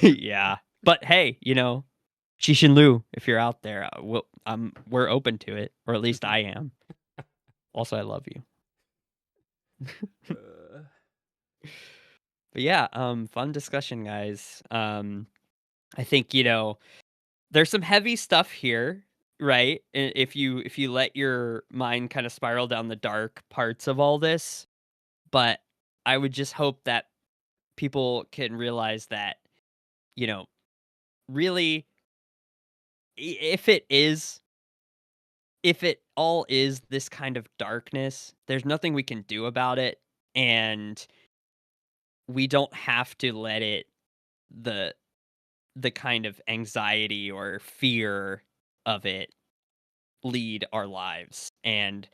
[SPEAKER 2] Yeah. But hey, Shishin Lu, if you're out there, we're open to it, or at least I am. Also, I love you. But yeah, fun discussion, guys. I think, there's some heavy stuff here, right? If you let your mind kind of spiral down the dark parts of all this, but I would just hope that people can realize that, really, if it all is this kind of darkness, there's nothing we can do about it, and we don't have to let it the the kind of anxiety or fear of it lead our lives. And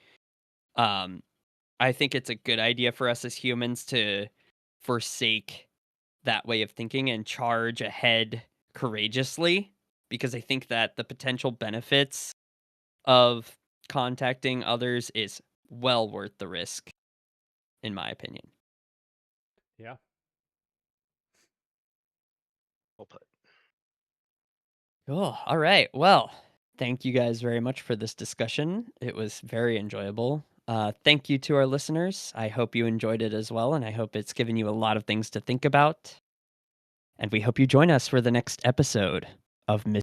[SPEAKER 2] um I think it's a good idea for us as humans to forsake that way of thinking and charge ahead courageously, because I think that the potential benefits of contacting others is well worth the risk, in my opinion.
[SPEAKER 1] yeah.
[SPEAKER 3] Well put.
[SPEAKER 2] Cool. All right. Well, thank you guys very much for this discussion. It was very enjoyable. Thank you to our listeners. I hope you enjoyed it as well, and I hope it's given you a lot of things to think about. And we hope you join us for the next episode of